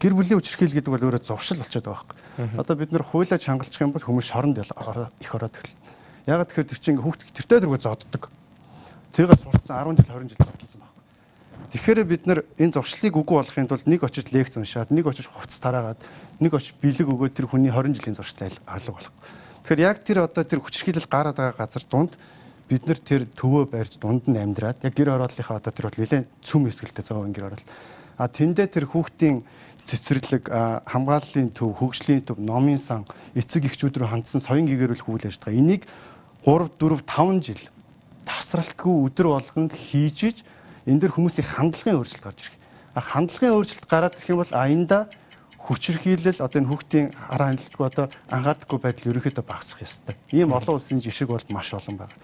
гэр бүлийн үчирхийл гэдэг бол өөрөө зуршил болчиход байгаа байхгүй. Одоо бид нэр хуйлаа чангалчих юм бол хүмүүс шоронд их ороод эхэлнэ. Ягаад тэгэхээр тэр чинь хүүхд тэртэй дөрвөө зодддог. Тэргээ сурцсан 10 жил 20 жил зодсон байхгүй. Тэгэхээр бид нар энэ зуршлыг үгүй болохын тулд нэг очиж лекц уншаад, нэг очиж хувцас тараагаад, нэг очиж бэлэг өгөөд тэр хүний 20 жилийн зуршлыг алга болох. Тэгэхээр яг тэр одоо тэр хүчирхийлэл гараад байгаа газар дунд бид нар тэр төвөө барьж дунд нь амьдраад яг гэр ороллынхаа одоо тэр бол нэлээд цөм хэсгэлтэй цаавын гэр орол. Тэндээ тэр хүүхдийн цэцэрлэг, хамгааллын төв, хөгжлийн төв, номын сан, эцэг эхчүүд рүү хандсан соён гэгэрүүлэх үйл ажиллагаа энийг 3, 4, 5 жил тасралтгүй өдөр болгон хийж энэ дэр хүмүүсийн хандлагын өөрчлөлт гарч ирэх. Хандлагын өөрчлөлт гараад ирэх юм бол аянда хүчирхийлэл одоо энэ хүүхдийн хараа хандлаггүй одоо анхаардаггүй байдал ерөнхийдөө багасах ёстой. Ийм олон улсын жишг бол маш олон байна.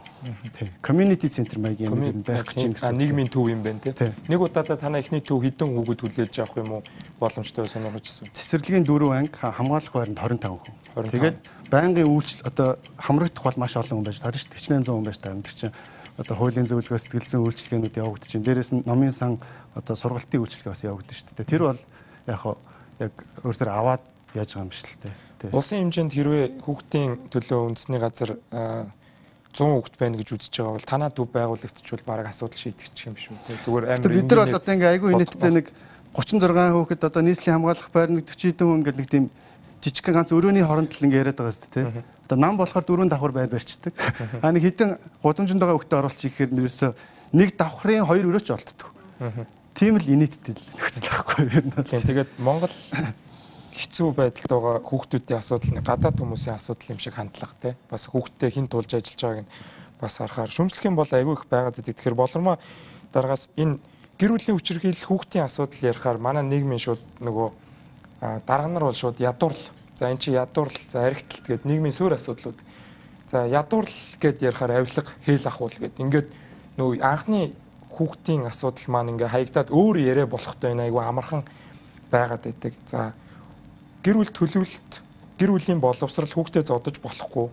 Тийм. Community center маягийн юм байх чинь гэсэн. Нийгмийн төв юм байна тийм. Нэг удаадаа танаа эхний төв хэдэн хүүхэд хүлээж авах юм уу боломжтой сонирхож ирсэн. Цэцэрлэгийн 4 анги хамгаалах байранд 25 хүн. Тэгээд байнгын үйлчлэл одоо хамрагдах бол маш олон хүн байж таарч хичнээн 100 хүн байж таарна. Тэр чинь одоо хуулийн зөвлөгөө сэтгэл зүйн үйлчлэгээнүүд явагдаж чинь дээрээс нь номын сан одоо сургалтын үйлчлэгээ бас явагдаж шүү дээ. Тэр бол яг өөртөө аваад яаж байгаа юм биш л дээ. Улсын хэмжээнд хэрвээ хүүхдийн төлөө үндэсний газар 100 хүүхэд байна гэж үзэж байгаа бол танаа төв байгуулагдчихвал бараг асуудал шийдэгдчих юм шүү дээ. Зүгээр амар бид нар бол одоо ингээ айгүй нийтдээ нэг 36 хүүхэд одоо нийслэлийн хамгаалах байр нэг 40 хэдэн хүн ингээ нэг тийм жижигхэн ганц өрөөний хоронд л ингээ яриад байгаа шүү дээ. Одоо нам болохоор 4 давхар байр барьцдаг. Нэг хэдэн гудамжинд байгаа хүүхдээ оруулчих гэхээр нэрээсээ нэг давхрын 2 өрөөч олддог. Тийм л инээдтэй нөхцөл байхгүй юу? Тэгээд Монгол хэцүү байдалд байгаа хүүхдүүдийн асуудал нь гадаад хүмүүсийн асуудал юм шиг хандлага тий. Бас хүүхдтэй хэн тулж ажиллаж байгааг нь бас харахаар шүүмжлэх юм бол айгүй их байгаад байдаг. Тэгэхээр болормоо дараагаас энэ гэр бүлийн хүчирхийлэл хүүхдийн асуудал ярихаар манай нийгмийн шууд нөгөө дарга нар бол шууд ядуурл. За эн чи ядуурл, за харигталт гэдэг нийгмийн суурь асуудлууд. За ядуурл гэд ярихаар авилга, хээл ахуул гэд. Ингээд нөгөө анхны хүүхдийн асуудал маань ингээ хаягдаад өөр яриа болохтой байна. Айгүй амархан байгаад байдаг. За гэр бүл төлөвлөлт, гэр бүлийн боловсрал хүүхдэд зодож болохгүй.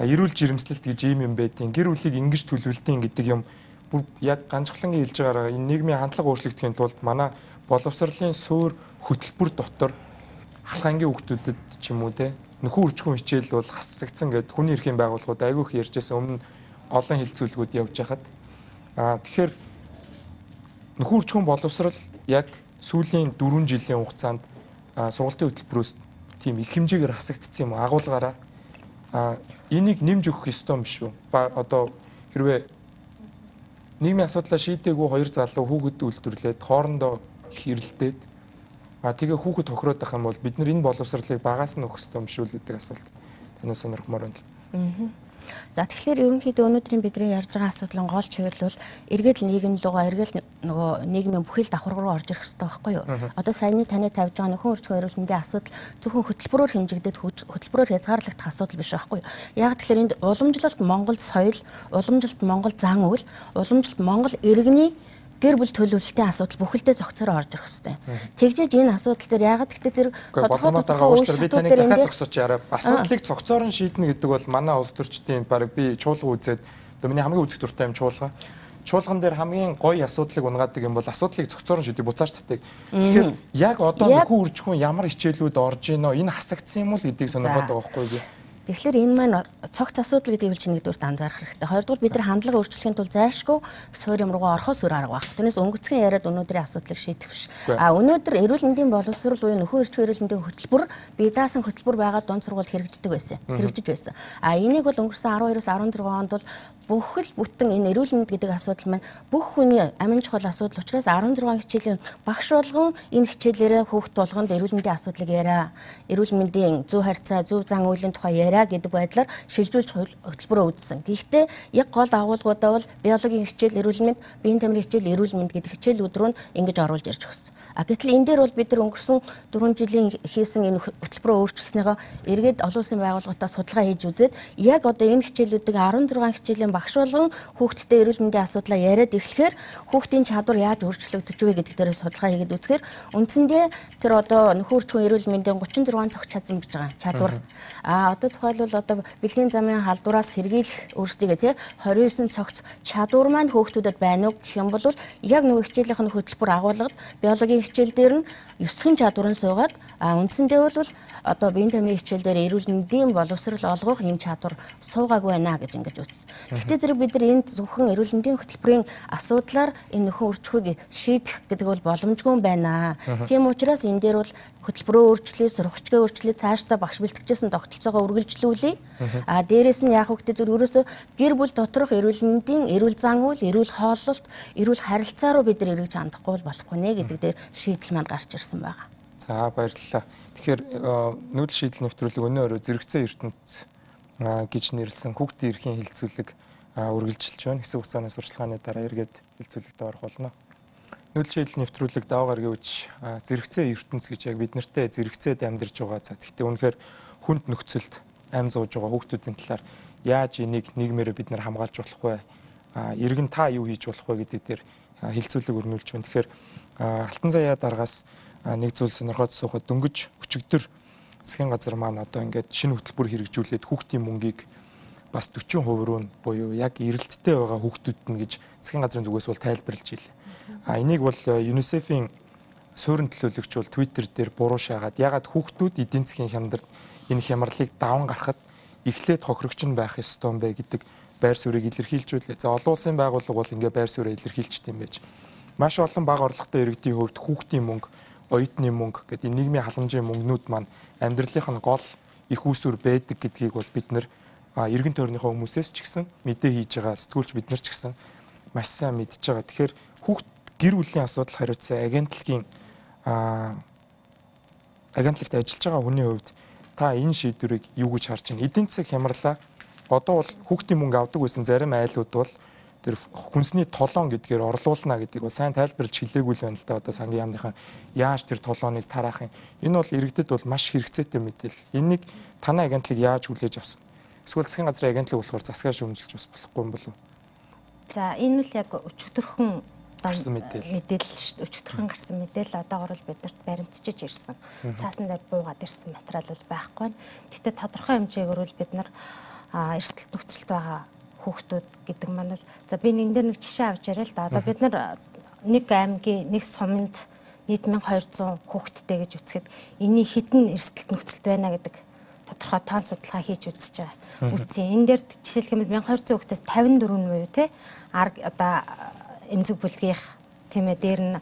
Эрүүл жирэмслэлт гэж юм байдیں۔ Гэр бүлийг ингэж төлөвлөлтийн гэдэг юм бүр яг ганцхан хэлж байгаараа энэ нийгмийн хандлага өөрчлөгдөхийн тулд манай боловсролын суурь хөтөлбөр дотор халхангийн хүүхдүүдэд ч юм уу те нөхөн үржихүүн хичээл бол хасагдсан гэд хүний эрхийн байгууллагууд айгүй их ярьжсэн өмнө олон хилцүүлгүүд явж хахад тэгэхээр нөхөн үржихүүн боловсрал яг сүүлийн 4 жилийн хугацаанд сургалтын хөтөлбөрөөс тийм их хэмжээгээр хасагдсан юм агуулгаараа Энийг нэмж өгөх ёстой юм шүү. Одоо хэрвээ нийгмийн асуудлаа шийдээгүй хоёр залуу хүүхэд үйлдвэрлээд хоорондоо хэрэлдээд тэгээ хүүхэд тохироод байх юм бол бид нар энэ боловсролыг багаас нь өгөх ёстой юм шүү л гэдэг асуулт танаас сонирхмоор байна. За тэгэхээр ерөнхийдөө өнөөдрийн бидний ярьж байгаа асуудлын гол чиглэл бол эргээд нийгэм лугаа эргээд нөгөө нийгмийн бүхэл давхар руу орж ирэх хэрэгтэй байхгүй юу? Одоо саяны таны тавьж байгаа нөхөн өрчгөн эрүүл мэндийн асуудал зөвхөн хөтөлбөрөөр хэмжигдээд хөтөлбөрөөр хязгаарлагдах асуудал биш байхгүй юу? Яг тэгэхээр энд уламжлалт Монгол соёл, уламжлалт Монгол зан үйл, уламжлалт Монгол иргэний гэр бүл төлөвлөлтийн асуудал бүхэлдээ зохицоор орж ирэх хэрэгтэй. Тэгжээж энэ асуудал дээр яагаад гэхдээ зэрэг би таныг дахиад зогсооч яраа. Асуудлыг цогцоор нь шийднэ гэдэг бол манай улс төрчдийн баг би чуулга үзээд миний хамгийн үзэх дуртай юм чуулга. Чуулган дээр хамгийн гоё асуудлыг унгаадаг юм бол асуудлыг цогцоор нь шийдэх буцааж татдаг. Тэгэхээр яг одоо нөхөн үржихүүн ямар хичээлүүд орж ийнө энэ хасагдсан юм уу гэдгийг сонирхоод байгаа байхгүй юу? Тэгэхээр энэ маань цогц асуудал гэдэг чинь нэгдүгээр анзаарах хэрэгтэй. Хоёрдугаар бид нар хандлага өөрчлөхийн тулд зайлшгүй суурь юм руугаа орохоос өөр арга байхгүй. Тэрнээс өнгөцгөн яриад өнөөдрийн асуудлыг шийдэх биш. Өнөөдөр эрүүл мэндийн боловсрол буюу нөхөн эрчим эрүүл мэндийн хөтөлбөр бие даасан хөтөлбөр байгаа дунд сургууль хэрэгжиж байсан. Энийг бол өнгөрсөн 12-оос 16 онд бол бүхэл бүтэн энэ эрүүл мэнд гэдэг асуудал маань бүх хүний амин чухал асуудал учраас 16 хичээлийн багш болгон энэ хичээлээрээ хүүхд болгонд эрүүл мэндийн асуудлыг яриа. Эрүүл мэндийн зөв харьцаа, зөв зан үйлийн тухай яриа гэдэг байдлаар шилжүүлж хөтөлбөрөө үзсэн. Гэхдээ яг гол агуулгуудаа бол биологийн хичээл эрүүл мэнд, биеийн тамирын хичээл эрүүл мэнд гэдэг хичээлүүд рүү ингэж оруулж ирж өгсөн. Гэтэл энэ дээр бол бид нар өнгөрсөн 4 жилийн хийсэн энэ хөтөлбөрөө өөрчилснөөгөө эргээд олон улсын байгууллагуудаа судалгаа хийж үзээд яг одоо энэ хичээлүүдийг 16 хичээлийн багш болгон хүүхдтэй эрүүл мэндийн асуудлаа яриад эхлэхээр хүүхдийн чадвар яаж өөрчлөгдөж вэ гэдэг дээрээ судалгаа хийгээд үзэхээр үндсэндээ тэр одоо нөхөн өрчгөн эрүүл мэндийн 36 цогц чадсан гэж байгаа чадвар. Одоо тухайлбал одоо бэлгийн замын халдвараас сэргийлэх өөрсдийгөө тий 29 цогц чадвар маань хүүхдүүдэд байна уу гэх юм бол яг нөгөө хичээлийнх нь хөтөлбөр агуулгад биологийн хичээл дээр нь 9 чадвар нь суугаад үндсэндээ бол одоо биеийн тамирын хичээл дээр эрүүл мэндийн боловсрол олгох юм чадвар суугаагүй байна гэж ингэж үзсэн. Гэхдээ зэрэг бид нар энд зөвхөн эрүүл мэндийн хөтөлбөрийн асуудлаар энэ нөхөн өрчхүйг шийдэх гэдэг бол боломжгүй байна. Тийм учраас энэ дээр бол хөтөлбөрөө өөрчлөе, сургачгаа өөрчлөе, цаашдаа багш бэлтгэжсэн тогтолцоогоо үргэлжлүүлье. Дээрээс нь яг хөөхтэй зөв ерөөсөө гэр бүл доторх эрүүл мэндийн эрүүл зан үйл, эрүүл хооллолт, эрүүл харилцаа руу бид нар эргэж хандахгүй болохгүй нэ гэдэг дээр шийдэл маань гарч ирсэн байна. За баярлалаа. Тэгэхээр нүүдэл шийдэл нэвтрүүлэг өнөө өрөө зэрэгцээ ертөнц гэж нэрлсэн хүүхдийн эрхийн хилцүүлэг үргэлжилж байна. Хэсэг хугацааны сурчлагын дараа эргээд хилцүүлэгт орох болно. Нүүдэл шийдэл нэвтрүүлэг даваа гаргийн үуч зэрэгцээ ертөнц гэж яг бид нартэй зэрэгцээд амьдарч байгаа. За тэгтээ үнэхээр хүнд нөхцөлд ам зууж байгаа хүүхдүүдийн талаар яаж энийг нийгмээрээ бид нар хамгаалж болох вэ? Иргэн та юу хийж болох вэ гэдэг дээр хилцүүлэг өрнүүлж байна. Тэгэхээр Алтан заяа дараагаас нэг зүйл сонирхоод суухад дөнгөж өчигдөр засгийн газар маань одоо ингээд шинэ хөтөлбөр хэрэгжүүлээд хүүхдийн мөнгийг бас 40% руу буюу яг эрэлттэй байгаа хүүхдүүд нь гэж засгийн газрын зүгээс бол тайлбарлаж ийлээ. Энийг бол ЮНИСЕФ-ийн суурин төлөөлөгч бол Twitter дээр буруу шаагаад ягаад хүүхдүүд эдийн засгийн хямдрал энэ хямралыг даван гаргахад эхлээд хохирогч нь байх ёстой юм бэ гэдэг байр суурийг илэрхийлжүүлээ. За олон улсын байгууллага бол ингээд байр суурийг илэрхийлжт юм байж. Маш олон бага орлоготой иргэдийн хувьд хүүхдийн мөнгө, оюутны мөнгө гэдэг нийгмийн халамжийн мөнгнүүд маань амьдралынх нь гол их үүсвэр байдаг гэдгийг бол бид нэр иргэн тойрныхоо хүмүүсээс ч гэсэн мэдээ хийж байгаа сэтгүүлч бид нар ч гэсэн маш сайн мэдж байгаа. Тэгэхээр хүүхд гэр бүлийн асуудал хариуцсан агентлагт ажиллаж байгаа хүний хувьд та энэ шийдвэрийг юу гэж харж байна? Эдийн засаг хямралаа. Одоо бол хүүхдийн мөнгө авдаг байсан зарим айлууд бол тэр хүнсний толон гэдгээр орлуулна гэдгийг бол сайн тайлбарлаж хэлээгүй л байна л да. Одоо сангийн яамныхан яаж тэр толооныг тараах юм. Энэ бол иргэдэд бол маш хэрэгцээтэй мэдээлэл. Энийг танай агентлаг яаж хүлээж авсан? Эсвэл засгийн газрын агентлаг болохоор засгаа шүүмжилж бас болохгүй юм болов уу? За энэ үл яг өчигдөрхөн гарсан мэдээлэл өчигдөрхөн гарсан мэдээлэл одоогор бол биднэрт баримтжиж ирсэн. Цаасан дээр буугаад ирсэн материал бол байхгүй. Гэхдээ тодорхой хэмжээгээр бол бид нар эрсдэлт нөхцөлд байгаа хүүхдүүд гэдэг маань бол за би нэг дээр нэг жишээ авч яриа л да. Одоо бид нар нэг аймгийн нэг суманд нийт 1200 хүүхэдтэй гэж үзэхэд энэний хэдэн эрсдэлт нөхцөлд байна гэдэг тодорхой тоон судалгаа хийж үзэж байгаа. Үгүй энэ дээр жишээлбэл 1200 хүүхдээс 54 нь буюу те одоо эмзэг бүлгийнх тийм ээ дээр нь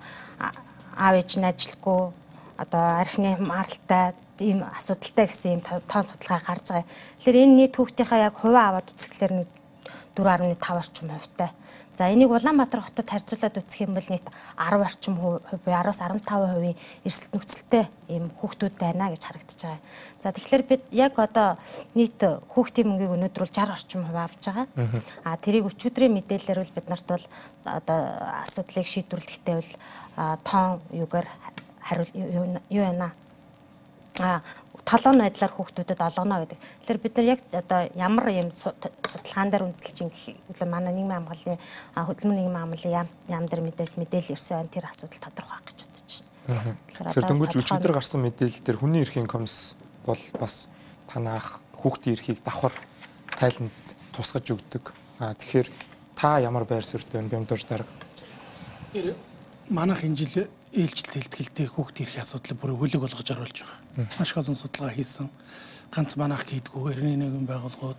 аав ээж нь ажилгүй одоо архины маралтай ийм асуудалтай гэсэн ийм тоон судалгаа гарч байгаа. Тэгэхээр энэ нийт хүүхдийнхаа яг хувиа аваад үзэхлээр 4.5 орчим хувьтай. За энийг Улаанбаатар хотод харьцуулаад үзэх юм бол нийт 10 орчим хувь, 10-аас 15% эрсдэл нөхцөлтэй ийм хүүхдүүд байна гэж харагдаж байгаа. За тэгэхээр бид яг одоо нийт хүүхдийн мөнгийг өнөөдөр бол 60 орчим хувь авч байгаа. Тэрийг өчигдрийн мэдээлэлээр бол бид нарт бол одоо асуудлыг шийдвэрлэхдээ бол тоон юугаар хариул юу яана толгойн байдлаар хүүхдүүдэд олгоно гэдэг. Тэгэхээр бид нар яг одоо ямар юм судалгаан дээр үндэслэж ингэх манай нийгмийн хамгааллын хөдөлмөрийн нийгмийн хамгааллын яам дээр мэдээлэл ирсэн байна. Тэр асуудал тодорхой байх гэж бодож байна. Тэгэхээр дөнгөж өчигдөр гарсан мэдээлэл дээр хүний эрхийн комисс бол бас танаах хүүхдийн эрхийг давхар тайланд тусгаж өгдөг. Тэгэхээр та ямар байр суурьтай вэ? Бямдуур дарга. Манайх энэ жил ээлжилт хэлтгэлтэй хүүхдийн эрхийн асуудлыг бүр хөлөг болгож оруулж байгаа. Маш олон судалгаа хийсэн. Ганц манайх хийдгүү эртний нэгэн байгууллагууд,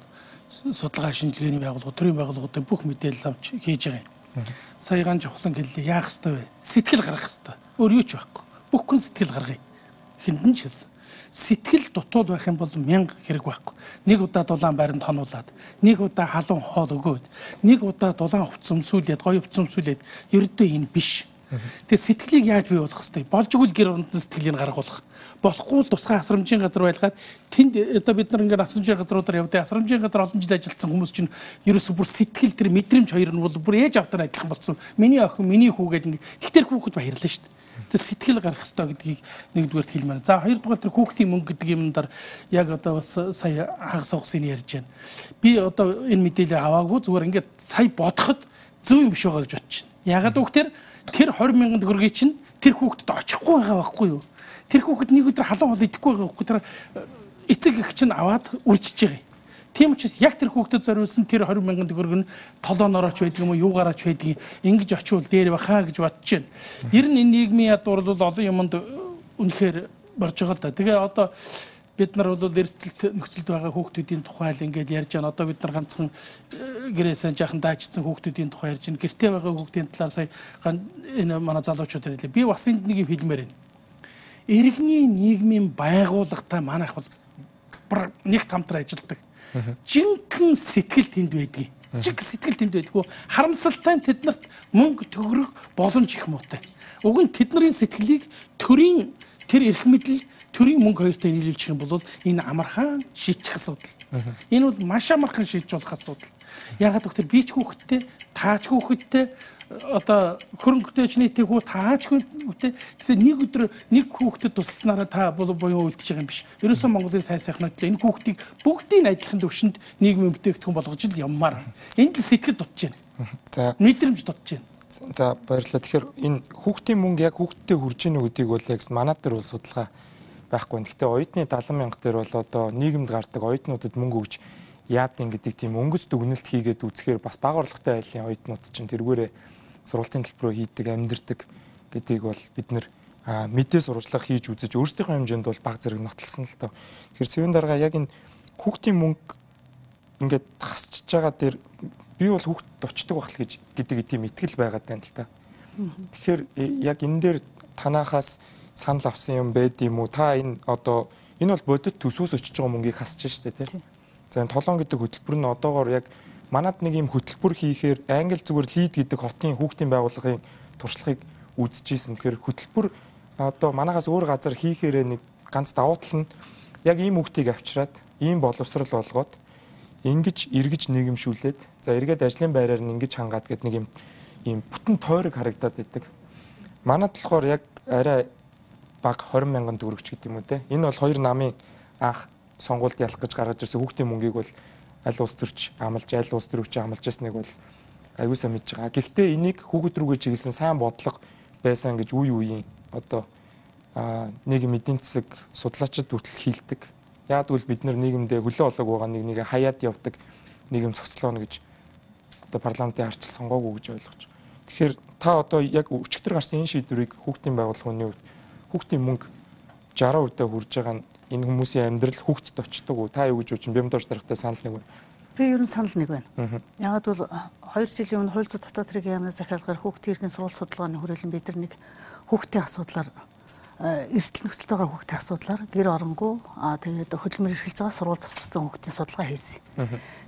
судалгаа шинжилгээний байгууллагууд, төрийн байгууллагуудын бүх мэдээлэл авч хийж байгаа юм. Саяхан жавхлан хэллээ яах ёстой вэ? Сэтгэл гаргах ёстой. Өөр юу ч байхгүй. Бүх хүн сэтгэл гаргая. Хиндэн ч хэлсэн. Сэтгэл дутуул байх юм бол 1000 хэрэг байхгүй. Нэг удаа дулаан байранд хонуулаад, нэг удаа халуун хоол өгөөд, нэг удаа дулаан хувц өмсүүлээд, гоё хувц өмсүүлээд ердөө энэ биш. Тэгээ сэтгэлийг яаж бий болгох хэвтэй? Болж игэл гэр оронд сэтгэлийг гаргуулах. Болохгүй л тусгай асрамжийн газар байлгаад тэнд одоо бид нар ингээд асрамжийн газруудаар явдаг. Асрамжийн газар олон жил ажилласан хүмүүс чинь ерөөсөө бүр сэтгэл тэр мэдрэмж хоёр нь бол бүр ээж автаар адилхан болсон. Миний охин, миний хүү гэдэг нэг тэгтэр хүүхэд баярлаа шүү дээ. Тэр сэтгэл гарах хэвтэй гэдгийг нэгдүгээрт хэлмээр. За хоёрдугаар тэр хүүхдийн мөнгө гэдэг юмдар яг одоо бас сая хагас угсыг ярьж байна. Би одоо энэ мэдээлэл аваагүй зүгээр ингээд сая бодоход зөв юм биш байгаа гэж бодож байна. Ягаад гэвэл тэр 20,000 төгрөгийг чинь тэр хүүхдэд очихгүй байгаа байхгүй юу? Тэр хүүхэд нэг өдөр халуун хоол идэхгүй байгаа байхгүй. Тэр эцэг эх чинь аваад үржиж байгаа. Тийм учраас яг тэр хүүхдэд зориулсан тэр 20,000 төгрөг нь толоонорооч байдаг юм уу, юугаараач байдаг. Ингэж очивол дээр бахаа гэж бодож байна. Ер нь энэ нийгмийн ядуур бол олон юмд үнэхээр борж байгаа л да. Тэгээ одоо бид нар бол эрсдэлт нөхцөлд байгаа хүүхдүүдийн тухай л ингээд ярьж байна. Одоо бид нар ганцхан гэрээсээ жаахан даачсан хүүхдүүдийн тухай ярьж байна. Гэртээ байгаа хүүхдийн талаар сая энэ манай залуучууд хэлээ. Би бас энд нэг юм хэлмээр байна. Иргэний нийгмийн байгууллагатай манайх бол нэг тамтар ажилладаг. Жинхэнэ сэтгэл тэнд байдгийг. Жинхэнэ сэтгэл тэнд байдгүй. Харамсалтай нь тэднэрт мөнгө төгрөх боломж их муутай. Уг нь тэдний сэтгэлийг төрийн тэр эрх мэдэл төрийн мөнгө хоёртой нийлүүлчих юм бол энэ амархан шийдэх асуудал. Энэ бол маш амархан шийдэж болох асуудал. Ягаад гэвэл би ч хүүхэдтэй, таач хүүхэдтэй одоо хөрөнгөтэйч нийтийн хүү таач хүүхэдтэй нэг өдөр нэг хүүхдэд тусласнараа та буюу үлдчих юм биш. Ерөөсөө Монголын сайн сайхнууд энэ хүүхдийг бүгдийг адилхан төвшөнд нийгмийн бүтээгдэхүүн болгож л явмаар. Энд л сэтгэл дутж байна. За мэдрэмж дутж байна. За баярлалаа. Тэгэхээр энэ хүүхдийн мөнгө яг хүүхдтэй хүрж ийн гэдгийг бол яг манад дээр бол судалгаа байхгүй. Гэхдээ оюутны 70,000 дээр бол одоо нийгэмд гардаг оюутнуудад мөнгө өгж яадын гэдэг тийм өнгөц дүгнэлт хийгээд үзэхээр бас бага орлоготой айлын оюутнууд чинь тэргүүрээ сургалтын төлбөрөө хийдэг, амьдэрдэг гэдгийг бол бид нэр мэдээ сурвалжлага хийж үзэж өөрсдийнхөө хэмжээнд бол бага зэрэг нотолсон л тоо. Тэгэхээр цэвэн дарга яг энэ хүүхдийн мөнгө ингээд хасчихж байгаа дээр би бол хүүхдэд очдог байх л гэдэг тийм итгэл байгаад байна л та. Тэгэхээр яг энэ дээр танахаас санал авсан юм байд юм уу? Та энэ одоо энэ бол бодит төсвөөс очиж байгаа мөнгийг хасж штэ тий. За энэ толон гэдэг хөтөлбөр нь одоогоор яг манад нэг юм хөтөлбөр хийхээр англи зүгээр лид гэдэг хотын хүүхдийн байгууллагын туршлагыг үзчихсэн. Тэгэхээр хөтөлбөр одоо манайхаас өөр газар хийхээр нэг ганц давуу тал нь яг ийм хүүхдийг авчираад ийм боловсрал болгоод ингэж эргэж нийгэмшүүлээд за эргээд ажлын байраар нь ингэж хангаад гэдэг нэг ийм бүтэн тойрог харагдаад байдаг. Манайд болохоор яг арай баг 20,000 төгрөгч гэдэг юм уу те. Энэ бол хоёр намын анх сонгуульд ялах гэж гаргаж ирсэн хүүхдийн мөнгийг бол аль улс төрч амлаж, аль улс төрөгч амлаж ясныг бол аюусаа мэдж байгаа. Гэхдээ энийг хүүхэд рүүгээ чиглэсэн сайн бодлого байсан гэж үе үеийн одоо нэг эдийн засаг судлаачид хүртэл хийлдэг. Яг үл бид нар нийгэмдээ хөлөө олог байгаа нэг хаяад явдаг нийгэм цогцлооно гэж одоо парламентын харьцал сонгоогүй гэж ойлгож. Тэгэхээр та одоо яг өчигдөр гарсан энэ шийдвэрийг хүүхдийн байгууллагын хувьд хүүхдийн мөнгө 60% хүрж байгаа нь энэ хүмүүсийн амьдрал хүүхдэд очдог уу? Та юу гэж бодож байна? Бямдуур даргатай санал нэг байна. Би ер нь санал нэг байна. Ягаад бол 2 жилийн өмнө хууль зүйн дотоод хэргийн яамны захиалгаар хүүхдийн эрхийн сурвалж судалгааны хүрээлэн бид нар нэг хүүхдийн асуудлаар эрсдэл нөхцөлд байгаа хүүхдийн асуудлаар гэр оронгүй тэгээд хөдөлмөр эрхэлж байгаа сургууль завсарсан хүүхдийн судалгаа хийсэн.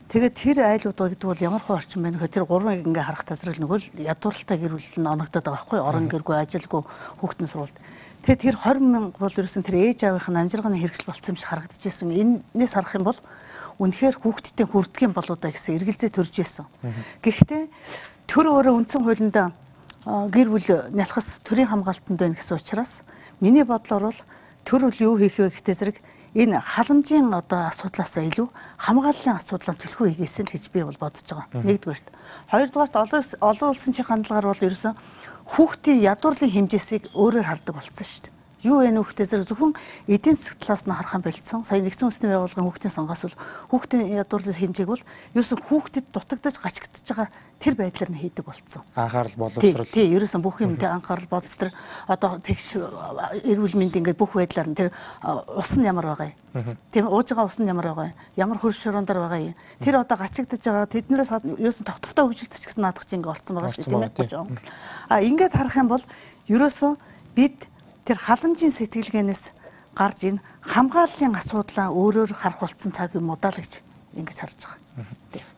Тэгээд тэр айлууд гэдэг бол ямар хөө орчин байна гэхээр тэр гурвыг ингээ харах тазрал нөгөө л ядууралтай гэр бүл нь оногдоод байгаа байхгүй орон гэргүй ажилгүй хүүхдийн сургуульд. Тэгээд тэр 20,000 бол ерөөсөн тэр ээж аавынх нь амжиргааны хэрэгсэл болсон юм шиг харагдчихсэн. Энээс харах юм бол үнэхээр хүүхдтэй хүрдгийн болоо да гэсэн эргэлзээ төрж исэн. Гэхдээ төр өөрөө үндсэн хуулинд гэр бүл нялхас төрийн хамгаалтанд байна гэсэн учраас миний бодлоор бол төр үл юу хийх вэ гэхдээ зэрэг энэ халамжийн асуудлаасаа илүү хамгааллын асуудлаа төлхөө хийгээсэн л гэж би бол бодож байгаа. Нэгдүгээрт. Хоёрдугаарт олон улсын хандлагаар бол ерөөсөн хүүхдийн ядуурлын хэмжээсийг өөрөөр хардаг болсон шүү дээ. Юу вэ нөхдөд зэрэг зөвхөн эдийн засгийн талаас нь харах юм болцсон. Сая нэгдсэн үндэсний байгууллагын хүүхдийн сонгоос бол хүүхдийн ядуурлын хэмжээг бол ерөөсөн хүүхдэд дутагдаж гачигдж байгаа тэр байдлаар нь хийдэг болцсон. Анхаарал боловсрол. Тий, ерөөсөн бүх юмд анхаарал боловсрол тэгш эрүүл мэнд ингээд бүх байдлаар нь тэр ус нь ямар байгаа юм. Тийм ууж байгаа ус нь ямар байгаа юм. Ямар хөрш шорондор байгаа юм. Тэр гачигдж байгаа тэднээс ерөөсөн тогтвортой хөгжилтч гэсэн наадах чинь ингээд олцсон байгаа шүү дээ. Тийм ээ. Ингээд харах юм бол ерөөсөн бид тэр халамжийн сэтгэлгээнээс гарч ийн хамгааллын асуудлаа өөрөөр харах болсон цаг юм уу даа л гэж ингэж харж байгаа.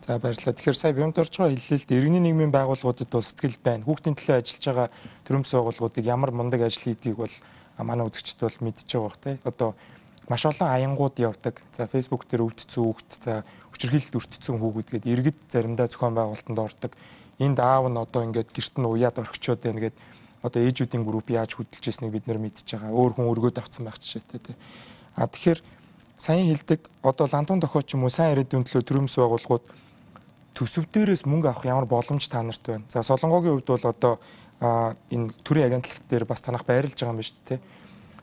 За баярлалаа. Тэгэхээр сая бямд орж байгаа хэллэлд иргэний нийгмийн байгууллагуудад бол сэтгэл байна. Хүүхдийн төлөө ажиллаж байгаа төрөмс байгууллагуудыг ямар мундаг ажил хийдгийг бол манай үзэгчд бол мэдчихэж байгаа бох тий. Одоо маш олон аянгууд явдаг. За Facebook дээр өвдцэн хүүхд, за хүчирхийлэлд өртсөн хүүхүүд гээд иргэд заримдаа зохион байгуулалтанд ордог. Энд аав нь одоо ингээд гэрт нь уяад орхичод байна гээд одоо ээжүүдийн групп яаж хөдөлж ирснийг бид нэр мэдчихэж байгаа. Өөр хүн өргөд авцсан байх жишээтэй тий. Тэгэхээр сайн хэлдэг одоо лантун тохиоч юм уу сайн ирээдүйн төлөө төрөмс байгууллагууд төсөв дээрээс мөнгө авах ямар боломж та нарт байна. За Солонгогийн хувьд бол одоо энэ төрийн агентлагт дээр бас танах байрлаж байгаа юм байна шүү дээ.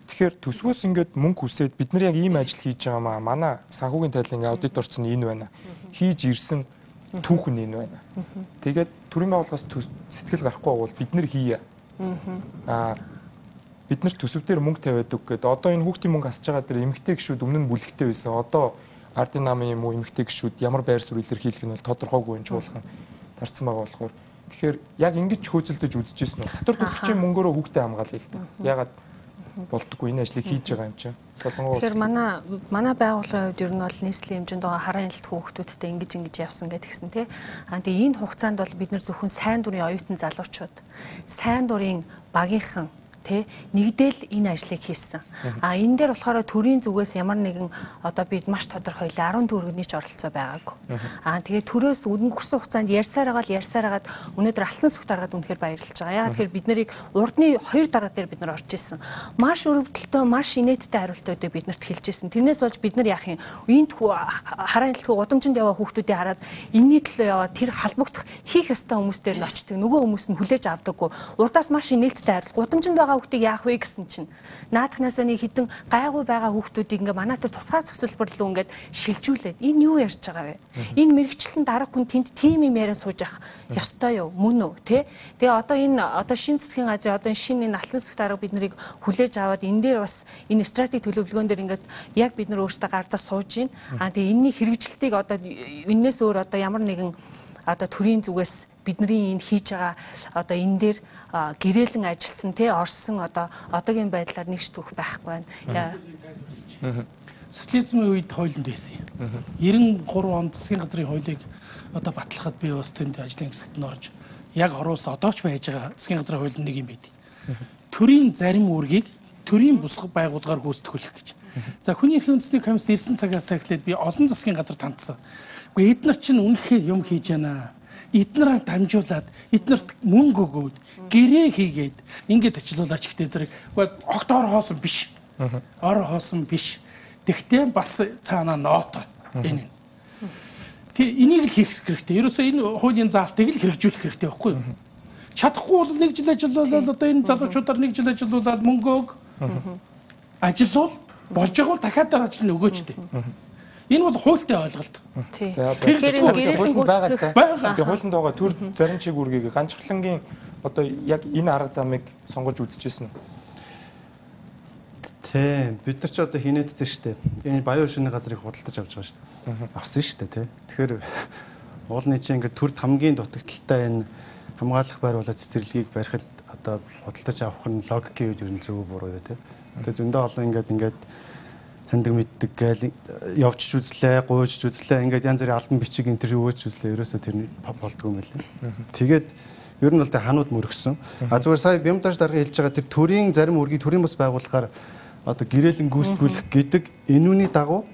Тэгэхээр төсвөөс ингээд мөнгө хүсээд бид нар яг ийм ажил хийж байгаа маа. Манай санхүүгийн тайлангийн аудиторч нь энэ байна. Хийж ирсэн түүхэн энэ байна. Тэгээд төрийн байгууллагаас сэтгэл гарахгүй бол бид нар хийе. Бид нар төсөв дээр мөнгө тавиад үг гэдэг. Одоо энэ хүүхдийн мөнгө асж байгаа дээр эмэгтэй гişүүд өмнө нь бүлэгтэй байсан. Одоо ардын намын юм уу эмэгтэй гişүүд ямар байр суурилэр хийлгэх нь бол тодорхойгүй юм чуулган тарцсан байгаа болохоор тэгэхээр яг ингэж хөөцөлдөж үзэжсэн нь татвар төлөгчийн мөнгөөрөө хүүхдээ хамгаалъя л да. Ягаад болдоггүй энэ ажлыг хийж байгаа юм чинь. Солонгоос. Тэгэхээр манай байгууллагын хувьд ер нь бол нийслэлийн хэмжээнд байгаа хараа нэлт хүүхдүүдтэй ингэж явсан гэдгсэн тий. Тэгээ энэ хугацаанд бол бид нар зөвхөн сайн дурын оюутан залуучууд, сайн дурын багийнхан тэ нэгдэл энэ ажлыг хийсэн. Энэ дээр болохоор төрийн зүгээс ямар нэгэн одоо бид маш тодорхой 10 төгрөгний ч оролцоо байгаагүй. Тэгээд төрөөс өнгөрсөн хугацаанд ярьсаар агаад өнөөдөр алтан сүхт аргаад үнэхээр баярлж байгаа. Яг тэгэхээр бид нарыг урдны 2 дараа дээр бид нар орж исэн. Маш өрөвдөлтөө, маш инээдтэй хариултуудыг биднэрт хэлж исэн. Тэрнээс болж бид нар яах юм? Энд хараа нэлтгүй удамжинд яваа хүүхдүүдийг хараад энэний төлөө яваад тэр халбогдох хийх ёстой хүмүүстээр нь очдөг. Нөгөө хүмүүс нь хүлээж авдаггүй. Урдаас маш инээдтэй хариулт. Удамжинд хүүхдийг яах вэ гэсэн чинь наадахнаас нэг хідэн гайгүй байгаа хүүхдүүдийг ингээ манай тэр тусгай зөвсөлбөр рүү ингээд шилжүүлээд энэ юу ярьж байгаа вэ? Энэ мэрэгчлэн дарга хүн тэнд тим юм яриа сууж явах ёстой юу? Мөн үү? Тэ? Тэгээ одоо энэ шин засгийн газрын одоо шинэ энэ алтан сүхт дарга бид нарыг хүлээж аваад энэ дээр бас энэ стратеги төлөвлөгөөн дээр ингээд яг бид нар өөрсдөө гардаа сууж байна. Тэгээ энэний хэрэгжилтийг одоо энэс өөр одоо ямар нэгэн одоо төрийн зүгээс бидний энэ хийж байгаа одоо энэ дээр гэрээлэн ажилласан тий орсон одоогийн байдлаар нэгж түүх байхгүй байна. Социализмын үед хойлонд байсан юм. 93 он засгийн газрын хуулийг одоо батлахад би бас тэнд ажлын хэсэгт нь орж яг оруулс одоо ч байж байгаа засгийн газрын хууль нэг юм байд. Төрийн зарим үүргийг төрийн бус байгууллагаар гүйцэтгүүлэх гэж. За хүний эрхийн үндэсний комиссд ирсэн цагаас эхлээд би олон засгийн газар тандсан. Гэхдээ эдгээр чинь үнэхээр юм хийж байна. Эднэрээ дамжуулаад эднэрт мөнгө өгөөд гэрээ хийгээд ингээд ачлуулаач гэхдээ зэрэг октоор хоосон биш. Ор хоосон биш. Тэгтээ бас цаанаа ноото энэ. Тэг энийг л хийх хэрэгтэй. Ерөөсөө энэ хуулийн заалтыг л хэрэгжүүлэх хэрэгтэй байхгүй юу? Чадахгүй бол нэг жил ажиллуулаад одоо энэ залуучуудаар нэг жил ажиллуулаад мөнгө өг. Ажиллавал болж байгаа бол дахиад дараа ажил нь өгөөч дээ. Энэ бол хуультай ойлголт. Тэгэхээр гэрээлийн гүйцэтгэх байгаа. Хуулинд байгаа төр зарим чиг үүргийг ганцхлангийн одоо яг энэ арга замыг сонгож үзчихсэн үү? Тийм. Бид нар ч одоо хинээдтэй шүү дээ. Энэ баян шөнийн газрыг худалдаж авч байгаа шүү дээ. Авсан шүү дээ, тий. Тэгэхээр уулын чинь ингээд төрд хамгийн дутагдaltaй энэ хамгаалах байр болоод цэцэрлэгийг барихад одоо худалдаж авах нь логикийн үед ер нь зөв буруу юу тий. Тэгээ зөндөө олон ингээд таньдаг мэддэг гээл явчих үзлээ, гуйж үзлээ, ингээд янз бүрийн албан бичиг энэ төр өгөөч үзлээ. Ерөөсөө тэр болдгоо юм байна. Тэгээд ер нь бол тэ ханууд мөргсөн. Зүгээр сая Бямдаш дарга хэлж байгаа тэр төрийн зарим үргийг төрийн бас байгууллагаар одоо гэрээлэн гүйцэтгүүлэх гэдэг энүүний дагуу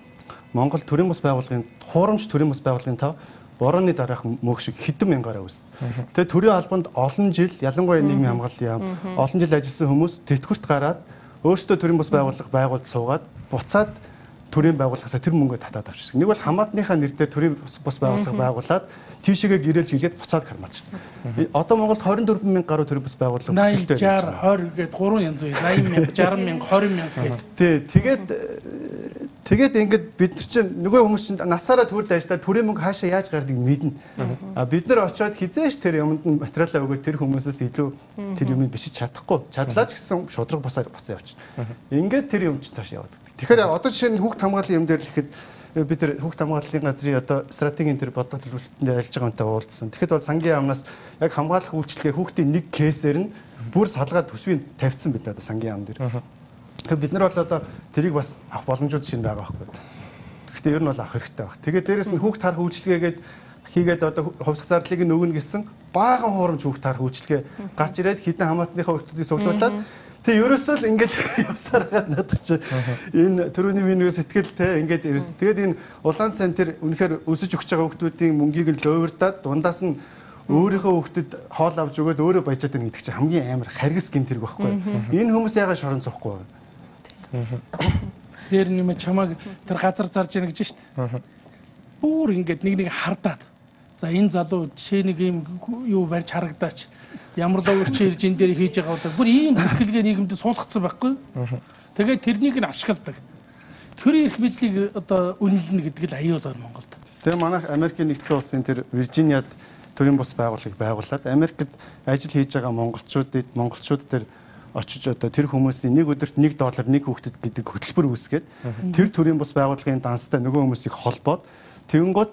Монгол төрийн бас байгууллагын хуурамч төрийн бас байгууллагын тав борооны дараах мөнх шиг хэдэн мянгаараа үүссэн. Тэгээ төрийн албанд олон жил ялангуяа нийгмийн хамгааллын яам олон жил ажилласан хүмүүс тэтгэврт гараад өөрсдөө төрийн бас байгууллага байгуулж суугаад буцаад төрийн байгууллагаас тэр мөнгөө татаад авчихсан. Нэг бол хамаатныхаа нэрээр төрийн бас байгууллага байгуулад тийшээгээ гэрээлж хийгээд буцаад кармаач. Одоо Монголд 24 мянган гаруй төрийн бас байгууллага бүтээлтэй байна. 60 20 гээд 3 янз үе 80 мянга 60 мянга 20 мянга гэдэг. Тэгээд ингээд бид нар чинь нөгөө хүмүүс чинь насаараа төрд ажиллаад төрийн мөнгө хаашаа яаж гардыг мэднэ. Бид нар очиод хизээш тэр юмд материалаа өгөөд тэр хүмүүсээс илүү тэр юмыг бичиж чадахгүй. Чадлаач гэсэн шудраг буцаа явчихна. Ингээд тэр юм чинь цааш яваад. Тэгэхээр одоо жишээ нь хүүхд хамгааллын юм дээр л ихэд бид нар хүүхд хамгааллын газрын одоо стратегийн тэр бодлого төлөвлөлтөнд ажиллаж байгаатай уулзсан. Тэгэхэд бол сангийн яамнаас яг хамгаалах үйлчлэгээ хүүхдийн нэг кейсээр нь бүр салгаад төсвийг тавьсан бид одоо сангийн яам дээр. Тэгэхээр бид нар бол одоо тэрийг бас авах боломжууд шинэ байгаа байхгүй. Гэхдээ ер нь бол авах хэрэгтэй баг. Тэгээд дээрэс нь хүүхд харах үйлчлэгээгээд хийгээд одоо хувьсах зардлыг нөгнө гэсэн баахан хуурамч хүүхд харах үйлчлэгээ гарч ирээд хідэн хамаатныхаа хүүхдүүдийг суглуулад тэг ерөөсөө л ингээд явсаар гад надад чи энэ төрөний минь сэтгэлтэй ингээд ерөөс тэгээд энэ улаан цан тэр үнэхээр өсөж өгч байгаа хүүхдүүдийн мөнгийг нь ловирдаад дундаас нь өөрийнхөө хүүхдэд хоол авч өгөөд өөрөө баяжаад байна гэдэг чинь хамгийн амар харгас гэмт хэрэг байхгүй. Энэ хүмүүс яагаад шорон цохгүй вэ? Тэр нэм чамаг тэр газар зарж яана гэж штт. Бүр ингээд нэг хардаад. За энэ залуу жишээ нэг юм юу барьж харагдаач. Ямар ловч ирж энэ дээр хийж байгаа бол бүр ийм сэтгэлгээ нийгэмд суулгацсан байхгүй. Тэгээд тэрнийг нь ашигладаг. Төрийн эрх мэдлийг одоо үнэлнэ гэдэг л аюулаар Монголд. Тэр манайх Америкийн нэгдсэн улсын тэр Виржиниад төрийн бус байгууллагыг байгуулад Америкт ажил хийж байгаа монголчууд тэр очиж одоо тэр хүмүүсийн нэг өдөрт $1 нэг хүүхдэд гэдэг хөтөлбөр үүсгээд тэр төрийн бус байгууллагын данстай нөгөө хүмүүсийг холбоод тэгэнгүүт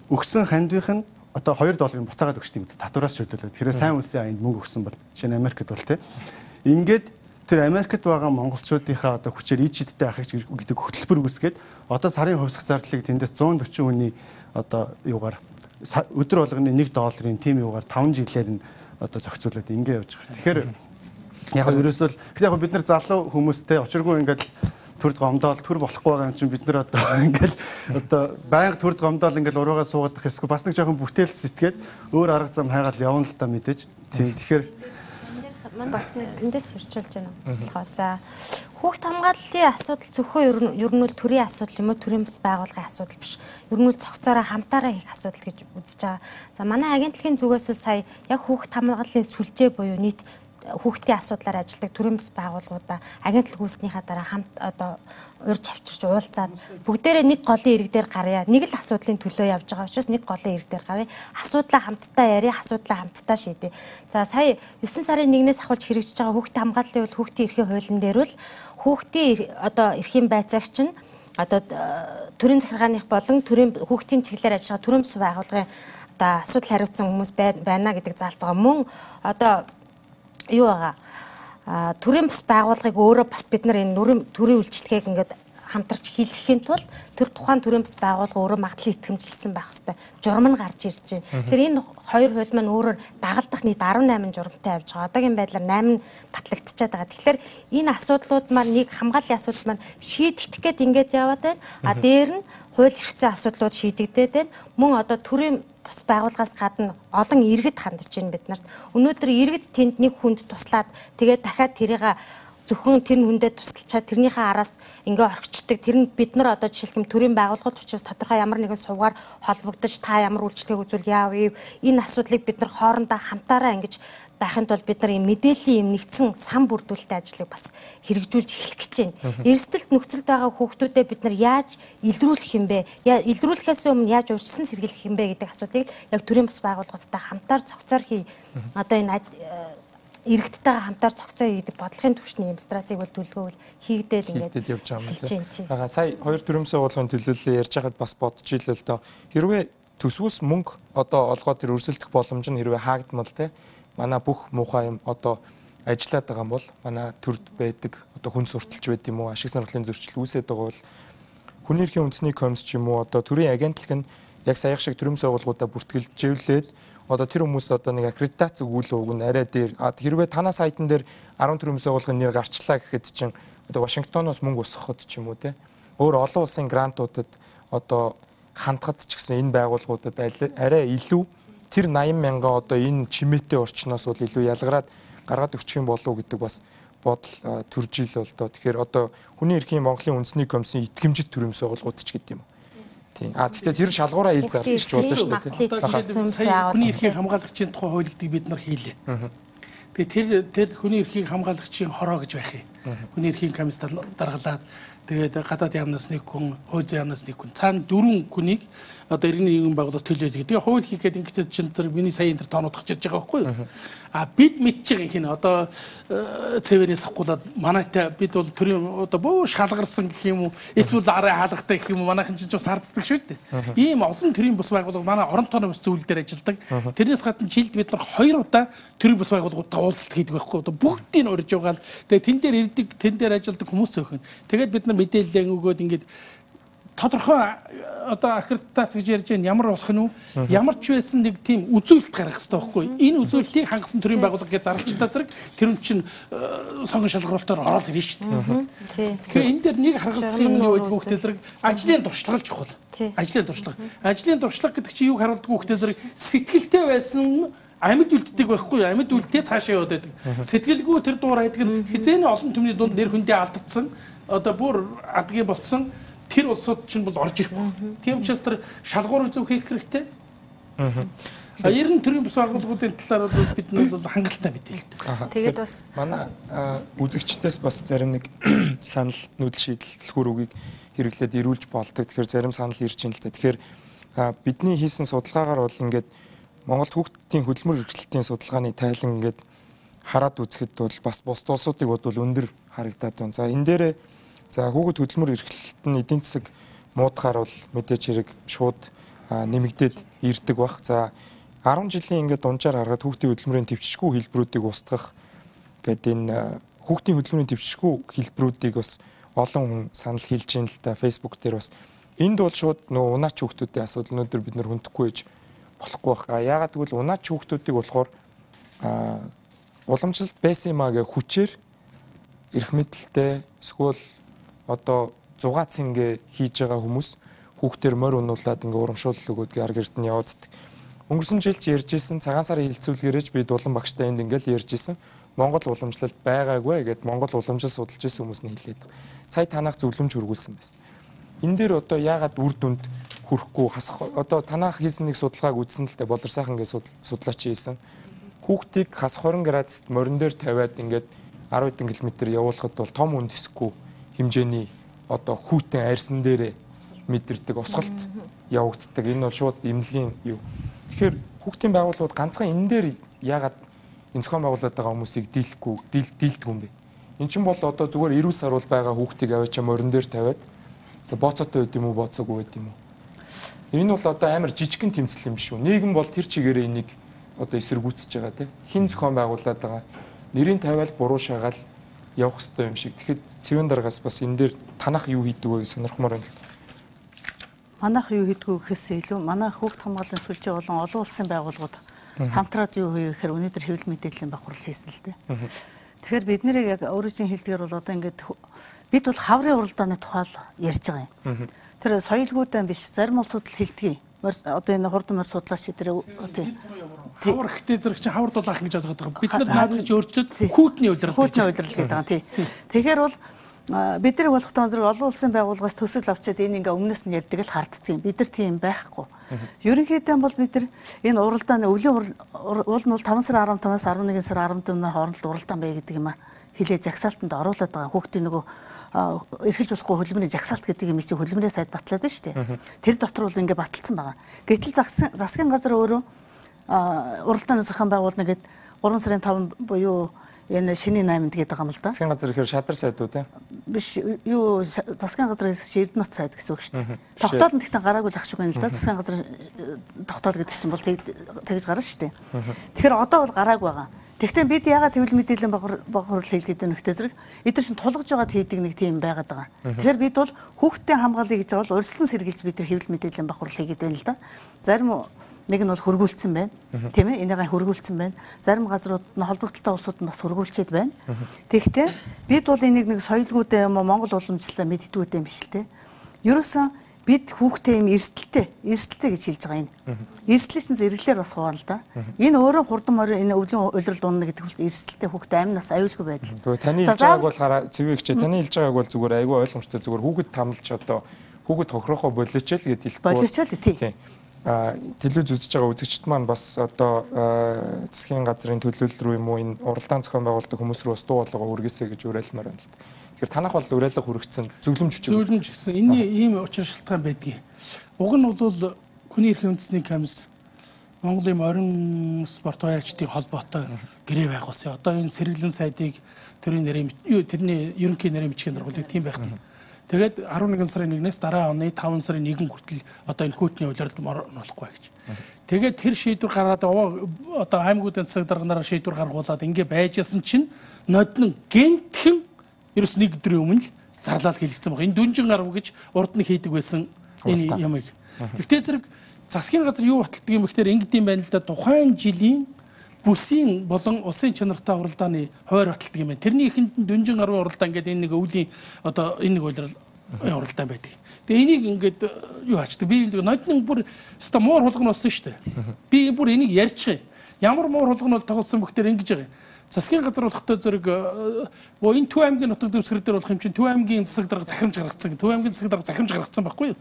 өгсөн хандвих нь одоо $2 буцаагаад өгч тийм татвараас шийдэлээд тэрээ сайн үлсийн аянд мөнгө өгсөн бол жишээ нь Америкт бол тийм ингээд тэр Америкт байгаа монголчуудынхаа одоо хүчээр ичидтэй ахыг гэдэг хөтөлбөр үүсгээд одоо сарын хувьсах зардлыг тэндээс 140 хүний одоо юугаар өдөр болгоны $1 тийм юугаар 5 жилээр нь одоо зохицуулаад ингэ явж байгаа. Тэгэхээр яг ерөөсөө л яг бид нар залуу хүмүүстэй очиргүй ингээд төрд гомдоол төр болохгүй байгаа юм чинь бид нар одоо ингээд одоо байнга төрд гомдоол ингээд уруугаа суугаад хэсгүй бас нэг жоохон бүтээлт сэтгээд өөр арга зам хайгаад явна л та мэдээж. Тийм тэгэхээр мань бас нэг тэндээс сэржүүлж байна. Болохоо за хүүхд хамгааллын асуудал зөвхөн ер нь төрийн асуудал юм уу төрийн бас байгууллагын асуудал биш. Ер нь цогцоороо хамтаараа хийх асуудал гэж үзэж байгаа. За манай агентлагийн зүгээс сая яг хүүхд хамгааллын сүлжээ буюу нийт хүүхдийн асуудлаар ажилладаг төрийн бас байгууллагуудаа агентлаг үүснийхаа дараа хамт одоо урьж авчирч уулзаад бүгдээрээ нэг голын ирэг дээр гарья. Нэг л асуудлын төлөө явж байгаа учраас нэг голын ирэг дээр гарья. Асуудлаа хамтдаа яриа, асуудлаа хамтдаа шийдэ. За сая 9 сарын 1-ээс ахуулж хэрэгжиж байгаа хүүхдийн хамгааллын бол хүүхдийн эрхийн хуулийн дээр бол хүүхдийн одоо эрхийн байцаагч нь одоо төрийн захиргааных болон төрийн хүүхдийн чиглэлээр ажиллаж байгаа төрийн бас байгууллагын одоо асуудал хариуцсан хүмүүс байна гэдэг заалт байгаа. Мөн одоо юу байгаа төрийн бас байгууллагыг өөрөө бас бид нар энэ төрийн үйлчлэгийг ингээд хамтарч хийлгэхийн тулд тэр тухайн төрийн бас байгууллага өөрөө магадлал итгэмжилсэн байх хэвээр журам нь гарч ирж байна. Тэгэхээр энэ хоёр хууль маань өөрөөр дагалдах нийт 18 журамтай явж байгаа. Одоогийн байдлаар 8 батлагдчихад байгаа. Тэгэхээр энэ асуудлууд маань нэг хамгааллын асуудал маань шийдэгдэх гээд ингээд яваад байна. Дээр нь хууль эрх зүйн асуудлууд шийдэгдээд байна. Мөн одоо төрийн бас байгууллагаас гадна олон иргэд хандж байна бид нарт. Өнөөдөр иргэд тэнд нэг хүнд туслаад тэгээд дахиад тэрийг зөвхөн тэр хүндээ тусалчаад тэрнийхээ араас ингээ орхичдаг. Тэр нь бид нар одоо жишээлбэл төрийн байгууллагууд учраас тодорхой ямар нэгэн сувгаар холбогдож та ямар үйлчлэг үзүүл яав ийм энэ асуудлыг бид нар хоорондоо хамтаараа ингэж байхын тулд бид нар ийм мэдээллийн юм нэгдсэн сан бүрдүүлэлттэй ажлыг бас хэрэгжүүлж эхлэх гэж байна. Эрсдэлт нөхцөлд байгаа хүүхдүүдэд бид нар яаж илрүүлэх юм бэ? Илрүүлэхээс өмнө яаж урьдчилан сэргийлэх юм бэ гэдэг асуудлыг яг төрийн бас байгууллагуудтай хамтаар цогцоор хий. Одоо энэ иргэдтэйгээ хамтаар цогцоо хийдэг бодлогын түвшний юм стратеги бол төлөвлөгөөл хийгдээд ингээд явж байгаа юм. Сая хоёр төрийн байгууллагын төлөөллөө ярьж байгаад бас бодож ийлээ л доо. Хэрвээ төсвөөс мөнгө одоо олгоод тэр өрсөлдөх боломж нь хэрвээ хаагдмал те манай бүх муухай юм одоо ажиллаад байгаа юм бол манай төрд байдаг одоо хүн сурталч байд юм уу ашиг сонирхлын зөрчил үүсээд байгаа бол хүний эрхийн үндэсний комисс ч юм уу одоо төрийн агентлаг нь яг саяхан шиг төрийн байгууллагуудаа бүртгэлжүүлээд одоо тэр хүмүүст одоо нэг аккредитац өгүүлэх үг нь арай дээр хэрвээ танаа сайтн дээр 10 төрийн байгууллагын нэр гарчлаа гэхэд чинь одоо Вашингтоноос мөнгө усгахад ч юм уу те өөр олон улсын грантуудад одоо хандхад ч гэсэн энэ байгууллагуудад арай илүү тэр 80 мянган одоо энэ чимээтэй орчноос бол илүү ялгараад гаргаад өгчих юм болов уу гэдэг бас бодол төрж ил бол доо. Тэгэхээр одоо хүний эрхийн Монголын үндэсний комиссийн итгэмжит төрийн байгууллагууд ч гэдэг юм. Тийм. Гэхдээ тэр шалгуураа ил зарлж болно шүү дээ. Хүний эрхийн хамгаалагчийн тухай хуулийг бид нар хийлээ. Тэгээ тэр хүний эрхийн хамгаалагчийн хороо гэж байх юм. Хүний эрхийн комисс даргалаад тэгээд гадаад яамнаас нэг хүн, хууль зүйн яамнаас нэг хүн цаана 4 хүнийг одоо иргэний нийгмийн байгууллагаас төлөөд гэдэг. Хууль хийхэд ингэж чинь тэр миний сая энэ төр тоонууд гарч ирж байгаа байхгүй юу? Бид мэдж байгаа юм одоо цэвэрээс авахгүйд манайтай бид бол төрийн одоо бөө шалгарсан гэх юм уу эсвэл арай хаалгатай гэх юм уу манайхан чинь бас харддаг шүү дээ. Ийм олон төрийн бус байгууллага манай орон тооны бус зүйл дээр ажилладаг. Тэрнээс гадна жилд бид нар 2 удаа төрийн бус байгууллагуудаа уулзалт хийдэг байхгүй юу? Бүгдийг нь урьж байгаа л тэгээ тэн дээр ирдэг, тэн дээр ажилладаг хүмүүс зөөхөн. Тэгээд бид нар мэдээлэл өгөөд ингээд тодорхой одоо аккредитац гэж ярьж байна ямар болох нь вэ? Ямар ч байсан нэг тийм үзүүлэлт гаргах хэрэгтэй байхгүй юу? Энэ үзүүлэлтийг хангасан төрийн байгууллага гэж зарлчтай зэрэг тэр нь чинь сонгон шалгаруулалтаар ороод ирнэ шүү дээ. Тэгэхээр энэ дээр нэг харгалзах юм нь юу гэдэг хүүхдээ зэрэг ажлын дуршлага чухал. Ажлын дуршлага. Ажлын дуршлага гэдэг чинь юуг харуулдаг хүүхдээ зэрэг сэтгэлтэй байсан амьд үлддэг байхгүй юу? Амьд үлдээ цаашаа яваад байдаг. Сэтгэлгүй тэр дуур айдаг нь хизээний олон түмний дунд нэр хүндээ алдагдсан одоо бүр адгийн болцсон тэр улсууд чинь бол орж ирэхгүй. Тийм учраас тэр шалгуур зөв хийх хэрэгтэй. Ер нь төрийн бус байгууллагуудын талаар бол бид нь бол хангалттай мэдээлэл. Тэгээд бас манай үзэгчдээс бас зарим нэг санал нүүдэл шийдэлхүүр үгийг хэрэглээд ирүүлж болдог. Тэгэхээр зарим санал ирж байна л да. Тэгэхээр бидний хийсэн судалгаагаар бол ингээд Монголд хүүхдийн хөдөлмөр эрхлэлтийн судалгааны тайлан ингээд хараад үзэхэд бол бас бус улсуудыг бол өндөр харагдаад байна. За энэ дээрээ за хүүхэд хөдөлмөр эрхлэлт нь эдийн засаг муудахаар бол мэдээж хэрэг шууд нэмэгдээд ирдэг бах. За 10 жилийн ингээд дунджаар харгаад хүүхдийн хөдөлмөрийн төвчшгүй хэлбэрүүдийг устгах гэдэг энэ хүүхдийн хөдөлмөрийн төвчшгүй хэлбэрүүдийг бас олон хүн санал хэлж байна л да. Facebook дээр бас энд бол шууд нөгөө унаач хүүхдүүдийн асуудал өнөөдөр бид нар хүндэхгүй гэж болохгүй байх. Яагаад гэвэл унаач хүүхдүүдийг болохоор уламжлалт байсан юмаа гэ хүчээр эрх мэдэлтэй эсвэл одоо зугаа цэнгэ хийж байгаа хүмүүс хүүхдээр морь унуулад ингээ урамшуулал өгөөдгийг арга эрдэнэ явааддаг. Өнгөрсөн жилд ярьжсэн цагаан сарын хилцүүлгээрэж бид улан багштай энд ингээл ярьжсэн Монгол уламжлалт байгаагүй гэд Монгол уламжлал судалж ирсэн хүмүүс нь хэлээд. Сая танах зөвлөмж хөргүүлсэн байсан. Энэ дээр одоо яагаад үр дүнд хүрэхгүй хасах одоо танах хийсэн нэг судалгааг үзсэн л дээ болор сайхан ингээ судлаач хийсэн. Хүүхдийг хас 20 градуст морин дээр тавиад ингээд 10 хэдэн км явуулахад бол том үн тэсгүй хэмжээний одоо хүүтэн арьсан дээрээ мэдэрдэг осголт явагддаг. Энэ бол шууд эмнэлгийн юу. Тэгэхээр хүүхдийн байгууллагууд ганцхан энэ дээр яагаад энэ зохион байгуулаад байгаа хүмүүсийг дийлдэг юм бэ? Эн чинь бол одоо зүгээр 90 сар бол байгаа хүүхдийг аваачаа морин дээр тавиад за бооцоотой байд юм уу бооцоогүй байд юм уу? Энэ бол одоо амар жижигхэн тэмцэл юм шүү. Нийгэм бол тэр чигээрээ энийг одоо эсэргүүцэж байгаа тийм. Хин зохион байгуулаад байгаа нэрийн тавиал буруу шагаал явах хэрэгтэй юм шиг. Тэгэхэд цэвэн дараагаас бас энэ дээр танах юу хийдэг вэ гэж сонирхмоор байна л. Манайх юу хийдгүү гэхээсээ илүү манайх хүүхд хамгааллын сүлжээ болон олон улсын байгууллагууд хамтраад юу хийх гэхээр өнөөдөр хэвлэл мэдээллийн бахурал хийсэн л дээ. Тэгэхээр бид нэрийг яг өөрийн хэлдгээр бол одоо ингээд бид бол хаврын уралдааны тухай ярьж байгаа юм. Тэр соёлгүйдэн биш зарим улсууд л хэлдэг. Одоо энэ хурдмөр судлаач дээр тийм хавар ихтэй зэрэг чи хавар дулаах гэж бодоод байгаа. Бид нар наадгаж өөрчлөд хүүтний уйлрал гэдэг байгаа тийм. Тэгэхээр бол бид нар болох тоо зэрэг олон улсын байгууллагаас төсөл авчиад энэ ингээ өмнөөс нь ярьдаг л харддаг юм. Бид нар тийм байхгүй. Ерөнхийдөө бол бид нар энэ уралдааны өвлийн уул нь бол 5 сарын 15-аас 11 сарын 14-ний хооронд уралдаан бай гэдэг юм а хилээ жагсаалтанд оруулаад байгаа. Хүүхдийн нөгөө эрхэлж болохгүй хөдөлмөрийн жагсаалт гэдэг юм чинь хөдөлмөрийн сайд батлаад байна шүү дээ. Тэр дотор бол ингээ баталсан байгаа. Гэтэл засгийн газар өөрөө уралдааны зохион байгуулна гэд 3 сарын 5 буюу энэ шиний 8-нд гээд байгаа юм л да. Засгийн газар ихээр шадар сайдуу те. Биш юу засгийн газраас Эрдэнэт сайд гэсэн үг шүү дээ. Тогтоол нь тэгтээ гараагүй л ах шиг байна л да. Засгийн газар тогтоол гэдэг чинь бол тэгж гарна шүү дээ. Тэгэхээр одоо бол гараагүй байгаа. Тэгвэл бид яагаад хэвлэл мэдээллийн багвар хийлгээд байна нөхдөд зэрэг эдгээр чинь тулгаж байгаа хийдэг нэг тийм байгаад байгаа. Тэгэхээр бид бол хүүхдийн хамгааллыг гэж бол урьдчилан сэргийлж бид тэр хэвлэл мэдээллийн багвар хийгээд байна л да. Зарим нэг нь бол хөргүүлсэн байна. Тийм ээ, энийгээ хөргүүлсэн байна. Зарим газрууд нь холбогдолтой улсууд нь бас хөргүүлчихэд байна. Тэгэхдээ бид бол энийг нэг соёлгүйдээ юм уу Монгол уламжлалаа мэддгүйдээ юм биш л те. Ерөөсөн бид хүүхдээ юм эрсдэлтэй гэж хэлж байгаа энэ. Эрсдлийн зэрэглэлээр бас хуваана л да. Энэ өөрөө хурдан морин энэ өвлийн улирал дуунна гэдэг бол эрсдэлтэй хүүхдээ амнаас аюулгүй байдал. Тэгвэл таны хэлж байгааг бол хараа цэвэгч таны хэлж байгааг бол зүгээр аюул ойлгомжтой зүгээр хүүхэд тамлж одоо хүүхэд хохирохоо болооч л гэдэг хэлэхгүй. Болооч л тий. Телевиз үзэж байгаа үзэгчд маань бас одоо засгийн газрын төлөөлөл рүү юм уу энэ уралдаан зохион байгуулдаг хүмүүс рүү бас дуу хоолойгоо үргээсэй гэж уриалмаар байна л да. Тэгэхээр танах бол уриалга хүрэгцэн зөвлөмж гэсэн энэ ийм учир шалтгаан байдгийг. Уг нь бол хүний эрхийн үндэсний комисс Монголын морин спорт баярчдын холбоотой гэрээ байгуулсан. Одоо энэ сэргэлэн сайдыг тэрний ерөнхий нэрийн бичгийн даргуулыг тийм байхдаг. Тэгээд 11 сарын 1-ээс дараа оны 5 сарын 1 хүртэл одоо энэ хүүтний улиралд болохгүй гэж. Тэгээд тэр шийдвэр гаргаад одоо аймагуудын засаг дарганаараа шийдвэр гаргуулад ингэ байжсэн чинь нодон гентхэн ерөөс нэг өдрийн өмнө л зарлал хийлгсэн баг. Энэ дүнжин гарав гэж урд нь хийдэг байсан энэ ямыг. Гэхдээ зэрэг засгийн газар юу баталдаг юм бэхээр ингэдэм байна л да тухайн жилийн бүсийн болон улсын чанартай уралдааны хойр баталдаг юм байна. Тэрний ихэнд нь дүнжин гарвын уралдаан гэдэг энэ нэг өвлийн одоо энэ нэг улирал уралдаан байдаг. Тэгээ энийг ингээд юу хачдаг. Би нодны бүр өста муур хулгана болсон шүү дээ. Би бүр энийг ярьчих. Ямар муур хулгана бол тоглосон бэхээр ингэж байгаа юм. Засгийн газар болохтой зэрэг энэ Төв аймгийн нутаг дэвсгэр дээр болох юм чинь Төв аймгийн засаг дарга захирамж гаргацсан. Төв аймгийн засаг дарга захирамж гаргацсан байхгүй юу?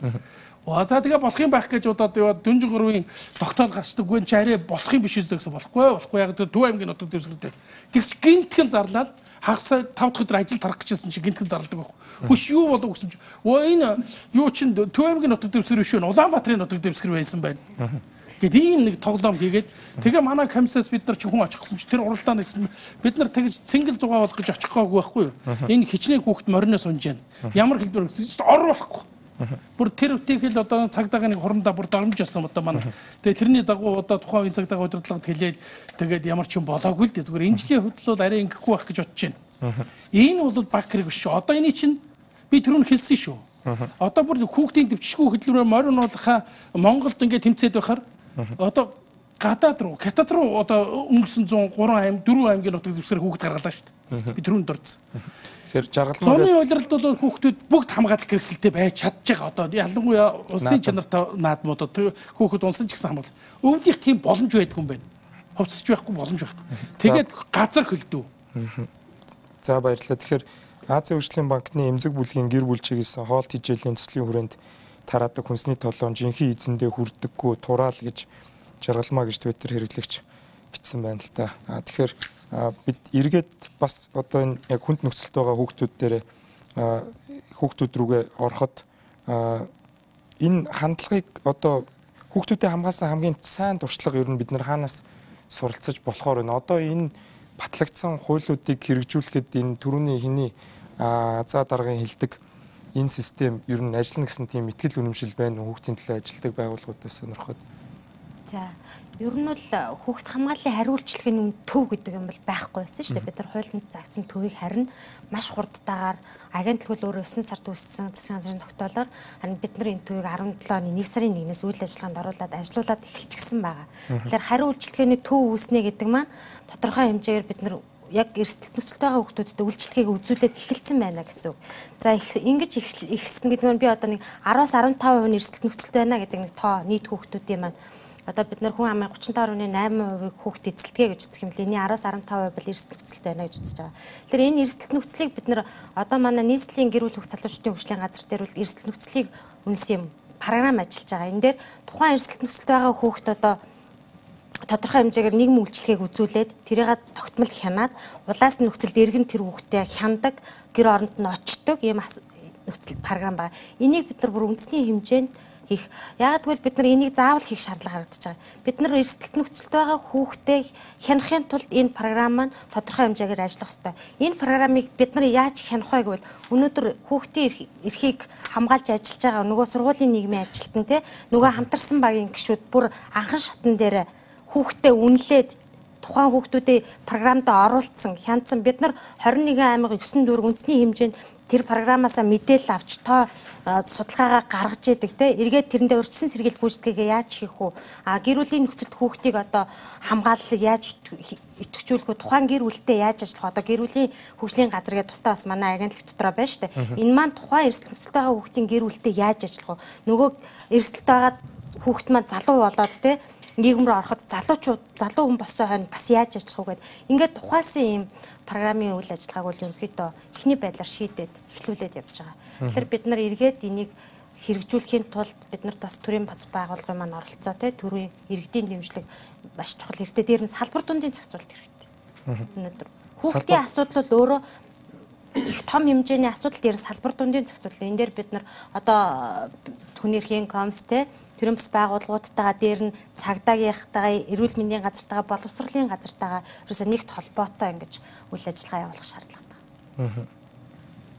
За тэгээ болох юм байх гэж удаад яваад Дүнжин гурвын тогтоол гарчдаг гүн ч арай болох юм биш үү гэсэн болохгүй яг Төв аймгийн нутаг дэвсгэр дээр. Тэгс гинтхэн зарлаад хагасаа 5 дахь өдөр ажил тарах гэжсэн чи гинтхэн зарладаг байхгүй. Хүш юу болов гэсэн чи энэ юу чин Төв аймгийн нутаг дэвсгэр биш үү? Улаанбаатарын нутаг дэвсгэр байсан байна. Гэт ийм нэг тоглоом хийгээд тэгээ манай комиссаас бид нар чи хүн очихсан чи тэр уралдаанд бид нар тэгж цэнгэл зугаа бол гэж очихгүйгүй байхгүй юу? Энэ хичнээн хүүхд мориноос унж байна. Ямар хэлбэр ор болохгүй. Бүр тэр үтгэл одоо цагдаагийн нэг хурандаа бүр дормж болсон одоо манай. Тэгээ тэрний дагуу одоо тухайн үеийн цагдаагийн удирдлагад хэлээд тэгээд ямар ч юм болоогүй л дээ. Зүгээр энэ жилийн хувьд бол арай ингэхгүй байх гэж бодож байна. Энэ бол баг хэрэг биш шүү. Одоо энэ чинь би түрүүн хэлсэн шүү. Одоо бүр хүүхдийн төвчшгүй хөдөлмөрөөр моринуудынхаа Монголд ингээд тэмцээд байхаар одоо гадаад руу Катад руу одоо өнгөрсөн 103 аймаг 4 аймгийн нутаг дэвсгэр хүүхд гаргалаа шүү дээ. Би түрүүнд дурдсан. Тэгэхээр жаргалмаар зуны улиралд бол хүүхдүүд бүгд хамгаалах хэрэгсэлтэй байж чадж байгаа. Одоо ялангуяа улсын чанартай наадмуудад хүүхэд унсан ч гэсэн хамгаал. Өвлийнх тийм боломж байдгүй юм байна. Хувцсаж байхгүй боломж байхгүй. Тэгээд газар хөлдөө. За баярлалаа. Тэгэхээр Азийн хөгжлийн банкны эмзэг бүлгийн гэр бүл чигээс хоолт хижээлийн төслийн хүрээнд тараадаг хүнсний толгойн жинхэнэ эзэндээ хүрдэггүй тураал гэж жаргалмаа гэж Twitter хэрэглэгч бичсэн байна л да. Тэгэхээр бид эргээд бас одоо энэ яг хүнд нөхцөлд байгаа хүүхдүүд рүүгээ ороход энэ хандлагыг одоо хүүхдүүдээ хамгаалсан хамгийн сайн туршлага ер нь бид нар хаанаас суралцаж болохоор байна. Одоо энэ батлагдсан хуулиудыг хэрэгжүүлэхэд энэ түрүүний хиний за даргын хэлдэг энэ систем ер нь ажиллана гэсэн тийм итгэл үнэмшил байна уу хүүхдийн төлөө ажилладаг байгууллагуудаас сонирхоод. За ер нь бол хүүхд хамгааллын хариуцлагын төв гэдэг юм бол байхгүй байсан шүү дээ. Бид нар хуулинд заагдсан төвийг харин маш хурдтайгаар агентлаг өөрөө 9 сард үүссэн засгийн газрын тогтоолоор харин бид нар энэ төвийг 17 оны 1 сарын 1-ээс үйл ажиллагаанд оруулаад ажилуулад эхэлчихсэн байгаа. Тэгэхээр хариуцлагын төв үүснэ гэдэг маань тодорхой хэмжээгээр бид нар яг эрсдэлт нөхцөлд байгаа хүүхдүүдэд үйлчлэгийг үзүүлээд эхэлсэн байна гэсэн үг. За ингэж эхэлсэн гэдэг нь би одоо нэг 10-аас 15% эрсдэлт нөхцөлд байна гэдэг нэг тоо нийт хүүхдүүдийн маань одоо бид нар хүн амын 32.8% хүүхд эзэлтгээ гэж үзэх юм л энэ 10-аас 15% бол эрсдэлт нөхцөлд байна гэж үзэж байгаа. Тэгэхээр энэ эрсдэлт нөхцөлийг бид нар одоо манай нийслэлийн гэр бүл хүүхд залуучдын хөгжлийн газар дээр бол эрсдэлт нөхцөлийг үнэлсэн юм програм ажиллаж байгаа. Энэ дээр тухайн эрсдэлт нөхцөлд байгаа хүүхд одоо тодорхой хэмжээгээр нийгмийн үйлчлэгийг үзүүлээд тэрийг тогтмол хянаад улаас нөхцөлд иргэн тэр хүүхдээ хяндаг гэр оронд нь очдог ийм нөхцөл програм байна. Энийг бид нар бүр үндэсний хэмжээнд хийх. Яг тэгвэл бид нар энийг заавал хийх шаардлага харагдаж байгаа. Бид нар эрсдэлт нөхцөлд байгаа хүүхдээ хянахын тулд энэ програм маань тодорхой хэмжээгээр ажиллах ёстой. Энэ програмыг бид нар яаж хянах вэ гэвэл өнөөдөр хүүхдийн эрхийг хамгаалж ажиллаж байгаа нөгөө сургуулийн нийгмийн ажилтан те нөгөө хамтарсан багийн гишүүд бүр анхан шатн дээр хүүхдээ үнэлээд тухайн хүүхдүүдээ програмд оруулсан, хянсан. Бид нар 21.9 дүүрэг үндэсний хэмжээнд тэр програмаасаа мэдээлэл авч тоо судалгаагаа гаргаж идэг те. Эргээд тэрэндээ урьдчилан сэргийлэх гүйцэтгэлгээ яаж хийх вэ? Гэр бүлийн нөхцөлд хүүхдийг одоо хамгааллыг яаж идэвхжүүлэх вэ? Тухайн гэр бүлтэй яаж ажиллах вэ? Одоо гэр бүлийн хөгжлийн газар гэдэг тусдаа бас манай агентлаг дотроо байна шүү дээ. Энэ маань тухайн эрсдэл нөхцөлд байгаа хүүхдийн гэр бүлтэй яаж ажиллах вэ? Нөгөө эрсдэлт байгаа хүүхд маань залуу болоод те нийгэм рүү ороход залуу хүн болсон хойно бас яаж ажиллах вэ гэдэг. Ингээд тухайлсан ийм програмын үйл ажиллагааг бол ерөнхийдөө эхний байдлаар шийдээд эхлүүлээд явж байгаа. Тэгэхээр бид нар эргээд энийг хэрэгжүүлэхийн тулд бид нарт бас төрийн бас байгууллагын маань оролцоо те төрийн иргэдийн дэмжлэг маш чухал хэрэгтэй. Дээр нь салбар дундын зохицуулалт хэрэгтэй. Өнөөдөр хүүхдийн асуудал бол өөрөө их том хэмжээний асуудал дээр салбар дундын зохицуулалт. Энэ дээр бид нар одоо хүний эрхийн комистэй төрийн бас байгууллагуудтайгаа дээр нь цагдаагийнхтайгаа эрүүл мэндийн газартайгаа боловсролын газартайгаа ерөөсөө нэгт холбоотой ингэж үйл ажиллагаа явуулах шаардлагатай.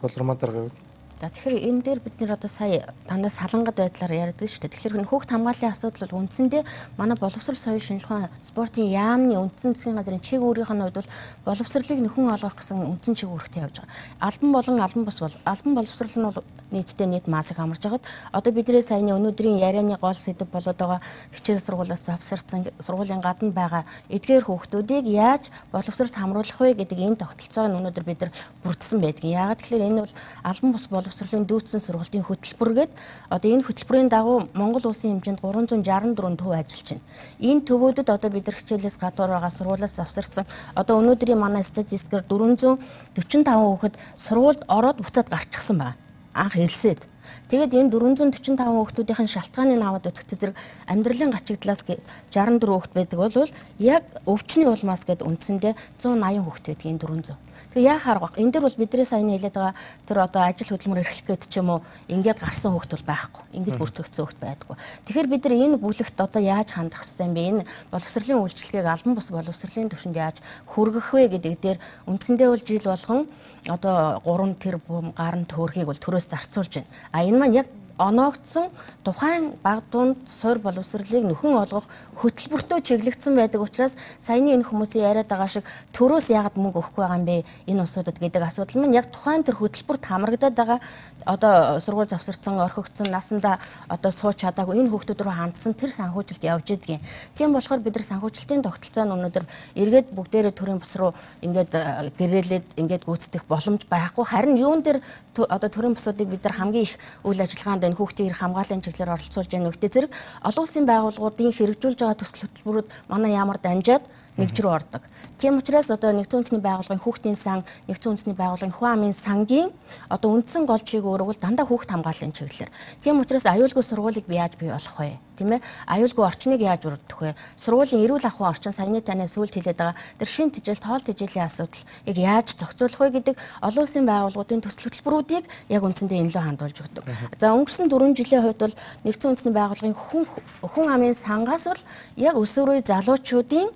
Болормоо дарга. Тэгэхээр энэ дээр бид нэр одоо сая танаас салангад байдлаар ярьдаг шүү дээ. Тэгэхээр хүүхд хамгааллын асуудал бол үндсэндээ манай боловсрол соёлын шинжилгээ спортын яамны үндсэн засгийн газрын чиг өөрийнх нь хувьд бол боловсролыг нөхөн олгох гэсэн үндсэн чиг үүрэгтэй явж байгаа. Албан болон албан бус бол албан боловсрол нь бол нийтдээ нийт масыг хамарж байгаад одоо бидний саяны өнөөдрийн ярианы гол сэдэв болоод байгаа хичээл сургуулиас завсарсан сургуулийн гадна байгаа эдгээр хүүхдүүдийг яаж боловсролд хамруулах вэ гэдэг энэ тогтолцоог нь өнөөдөр бид нар бүрдсэн байдаг. Яагаад тэгэхээр энэ бол албан бус боловсролын дүүцэн сургалтын хөтөлбөр гээд одоо энэ хөтөлбөрийн дагуу Монгол улсын хэмжээнд 364 төв ажиллаж байна. Энэ төвүүдэд одоо бид нар хичээлээс гадуур байгаа сургуулиас завсарсан одоо өнөөдрийн манай статистикээр 445 хүүхэд сургуульд ороод буцаад гарчихсан байна. Анх хэлсээд. Тэгээд энэ 445 хүүхдүүдийн шалтгааныг аваад үзэхдээ зэрэг амьдралын гачигдлаас 64 хүүхэд байдаг бол яг өвчний улмаас гээд үндсэндээ 180 хүүхэд байдаг энэ 400. Тэгээ яа харах вэ? Энэ дэр бол бидний саяны хэлээд байгаа тэр одоо ажил хөдөлмөр эрхлэх гээд ч юм уу ингээд гарсан хүүхэд бол байхгүй. Ингээд бүртгэгдсэн хүүхэд байдаггүй. Тэгэхээр бид нар энэ бүлэгт одоо яаж хандах ёстой юм бэ? Энэ боловсролын үйлчлэгийг албан бус боловсролын түвшинд яаж хүргэх вэ гэдэг дээр үндсэндээ бол жил болгон одоо 3 тэрбум гарн төгрөгийг бол төрөөс зарцуулж байна. Энэ маань яг оноогдсон тухайн баг дунд суур боловсролыг нөхөн олгох хөтөлбөртөө чиглэгдсэн байдаг учраас саяны энэ хүмүүсийн яриад байгаа шиг төрөөс яагаад мөнгө өгөхгүй байгаа юм бэ энэ улсуудад гэдэг асуудал маань яг тухайн тэр хөтөлбөрт хамрагдаад байгаа одоо сургууль завсарсан орхигдсон насандаа одоо сууч чадаагүй энэ хүүхдүүд рүү хандсан тэр санхүүжилт явж идэгин. Тийм болохоор бид нар санхүүжилтийн тогтолцоо нь өнөөдөр эргээд бүгдээрээ төрийн бус руу ингээд гэрээлээд ингээд гүйцэтгэх боломж байхгүй. Харин юун дээр одоо төрийн бусуудыг бид нар хамгийн их үйл ажиллагаанд энэ хүүхдийн эрх хамгааллын чиглэлээр оролцуулж байгаа нөхдөд зэрэг олон улсын байгууллагуудын хэрэгжүүлж байгаа төсөл хөтөлбөрүүд манай яамар дамжаад нэгж рүү ордог. Тийм учраас одоо нэгдсэн үндэсний байгууллагын хүүхдийн сан, нэгдсэн үндэсний байгууллагын хүн амын сангийн одоо үндсэн гол чиг өөрөг бол дандаа хүүхд хамгааллын чиглэлээр. Тийм учраас аюулгүй сургуулийг яаж бий болох вэ? Тийм ээ? Аюулгүй орчныг яаж бүрдэх вэ? Сургуулийн эрүүл ахуйн орчин саяны танаас сүүлд хэлээд байгаа тэр шин тэжээлт, хоол тэжээлийн асуудал яг яаж зохицуулах вэ гэдэг олон улсын байгууллагуудын төсөл хөтөлбөрүүдийг яг үндсэндээ энэ лөө хандуулж өгдөг. За өнгөрсөн 4 жилийн хувьд бол нэгдсэн үндэсний байгууллагын хүн амын сангаас бол яг өсвөр үе залуучуудын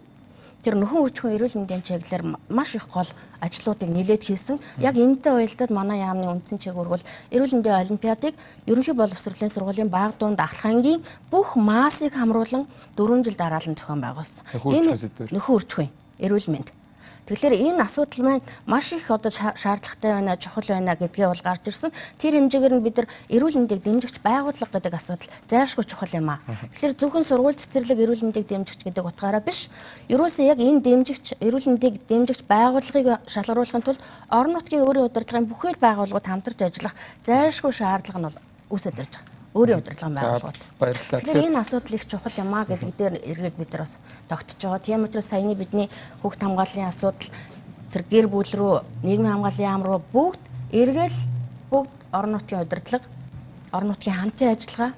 тэр нөхөн үржихэн эрүүл мэндийн чиглэлээр маш их гол ажлуудыг нэлээд хийсэн. Яг энэтэй уялдаад манай яамны үндсэн чиглэл бол эрүүл мэндийн олимпиадыг ерөнхий боловсролын сургуулийн баг дунд ахлахангийн бүх маасыг хамруулан 4 жил дараалан зохион байгуулсан. Нөхөн үржихэн эрүүл мэнд. Тэгэхээр энэ асуудал маань маш их одоо шаардлагатай байна, чухал байна гэдгээ бол гарч ирсэн. Тэр хэмжээгээр нь бид нар эрүүл мэндийг дэмжигч байгууллага гэдэг асуудал зайлшгүй чухал юм аа. Тэгэхээр зөвхөн сургууль цэцэрлэг эрүүл мэндийг дэмжигч гэдэг утгаараа биш. Ерөөсөө яг энэ дэмжигч эрүүл мэндийг дэмжигч байгууллагыг шалгаруулахын тулд орон нутгийн өөрийн удирдлагын бүхэл байгууллагууд хамтарч ажиллах зайлшгүй шаардлага нь бол үүсэж ирж байгаа. Өөрийн удирдлагын байгууллагууд. Баярлалаа. Тэгэхээр энэ асуудал их чухал юм аа гэдэг дээр эргээд бид нар бас тогтож байгаа. Тийм учраас саяны бидний хүүхд хамгааллын асуудал тэр гэр бүл рүү, нийгмийн хамгааллын яам руу бүгд эргээл бүгд орон нутгийн удирдлага, орон нутгийн хамтын ажиллагаа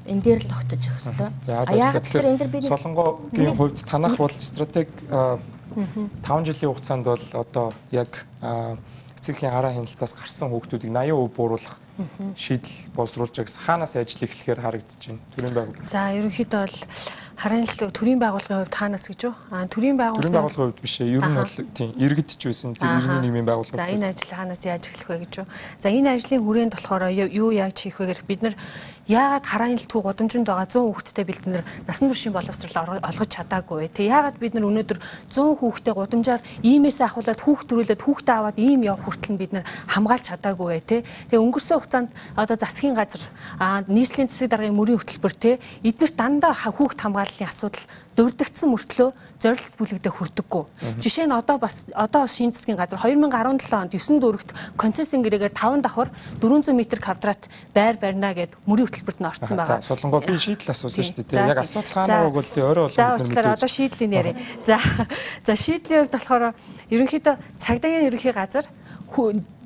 энэ дээр л тогтож явах хэрэгтэй. Яг тэгэхээр энэ дээр бид Солонгогийн хувьд танах бол стратеги 5 жилийн хугацаанд бол одоо яг эцэгхийн хараа хяналтаас гарсан хүүхдүүдийг 80% бууруулах шийдэл боловсруулж байгаас хаанаас ажил эхлэхээр харагдаж байна төрийн байгууллага. За ерөнхийдөө бол харин л төрийн байгууллагын хувьд хаанаас гэж юу? Төрийн байгууллагын хувьд биш ээ. Ер нь бол тийм иргэдэж байсан тэр иргэний нийгмийн байгууллага. За энэ ажил хаанаас яаж эхлэх вэ гэж юу? За энэ ажлын хүрээнд болохоор юу яаж хийх вэ гэхээр бид нар яагаад хараан илтгүү гудамжинд байгаа 100 хүүхэдтэй бид нар насан туршийн боловсрол олгож чадаагүй вэ? Тэг яагаад бид нар өнөөдөр 100 хүүхэдтэй гудамжаар иймээс ахуулаад хүүхд төрүүлээд хүүхдээ аваад ийм явах хүртэл бид нар хамгаалж чадаагүй вэ? Тэг өнгөрсөн хугацаанд одоо засгийн газар нийслэлийн засаг даргын мөрийн хөтөлбөр эднэрт дандаа хүүхд хамгааллын асуудал дурддагдсан мөртлөө зорилт бүлэгдээ хүрдэггүй. Жишээ нь одоо шинэ засгийн газар 2017 онд 9 дүүрэгт концессийн гэрээгээр 5 давхар 400 м квадрат байр барина гэд мөрийн хөтөлбөрт нь орсон байгаа. За Солонгоо би шийдэл асуусан шүү дээ. Яг асуудал хаана байгааг бол өөрөө бол За уучлаарай одоо шийдлийн яриа. За шийдлийн хувьд болохоор ерөнхийдөө цагдаагийн ерөнхий газар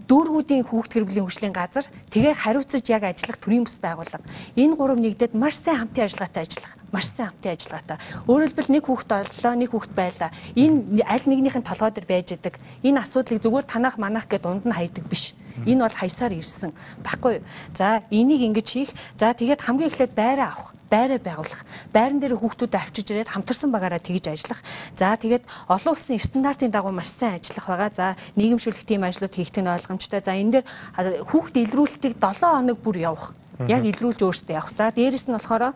дүүргүүдийн хүүхд хэрэглэлийн хөгжлийн газар тэгээ хариуцаж яг ажиллах төрийн бүс байгууллага. Энэ гурав нэгдээд маш сайн хамтын ажиллагаатай ажиллах. Маш сайн хамтын ажиллагаатай. Өөрөөр хэлбэл нэг хүүхд оллоо, нэг хүүхд байлаа. Энэ аль нэгнийхэн толгой дээр байж идэг. Энэ асуудлыг зүгээр танах манах гэд дунд нь хайдаг биш. Энэ бол хайсаар ирсэн. Баггүй. За энийг ингэж хийх. За тэгээд хамгийн эхлээд байраа авах. Байраа байгуулах. Байран дээр хүүхдүүдэд авчиж ирээд хамтарсан багаараа тэгж ажиллах. За тэгээд олон улсын стандартын дагуу маш сайн ажиллах байгаа. За нийгэмшүүлэх тийм ажлууд хийхтэй нь ойлгомжтой. За энэ дээр хүүхд илрүүлэлтийг 7 хоног бүр явах. Яг илрүүлж өөрсдөө явах. За дээрэс нь болохоор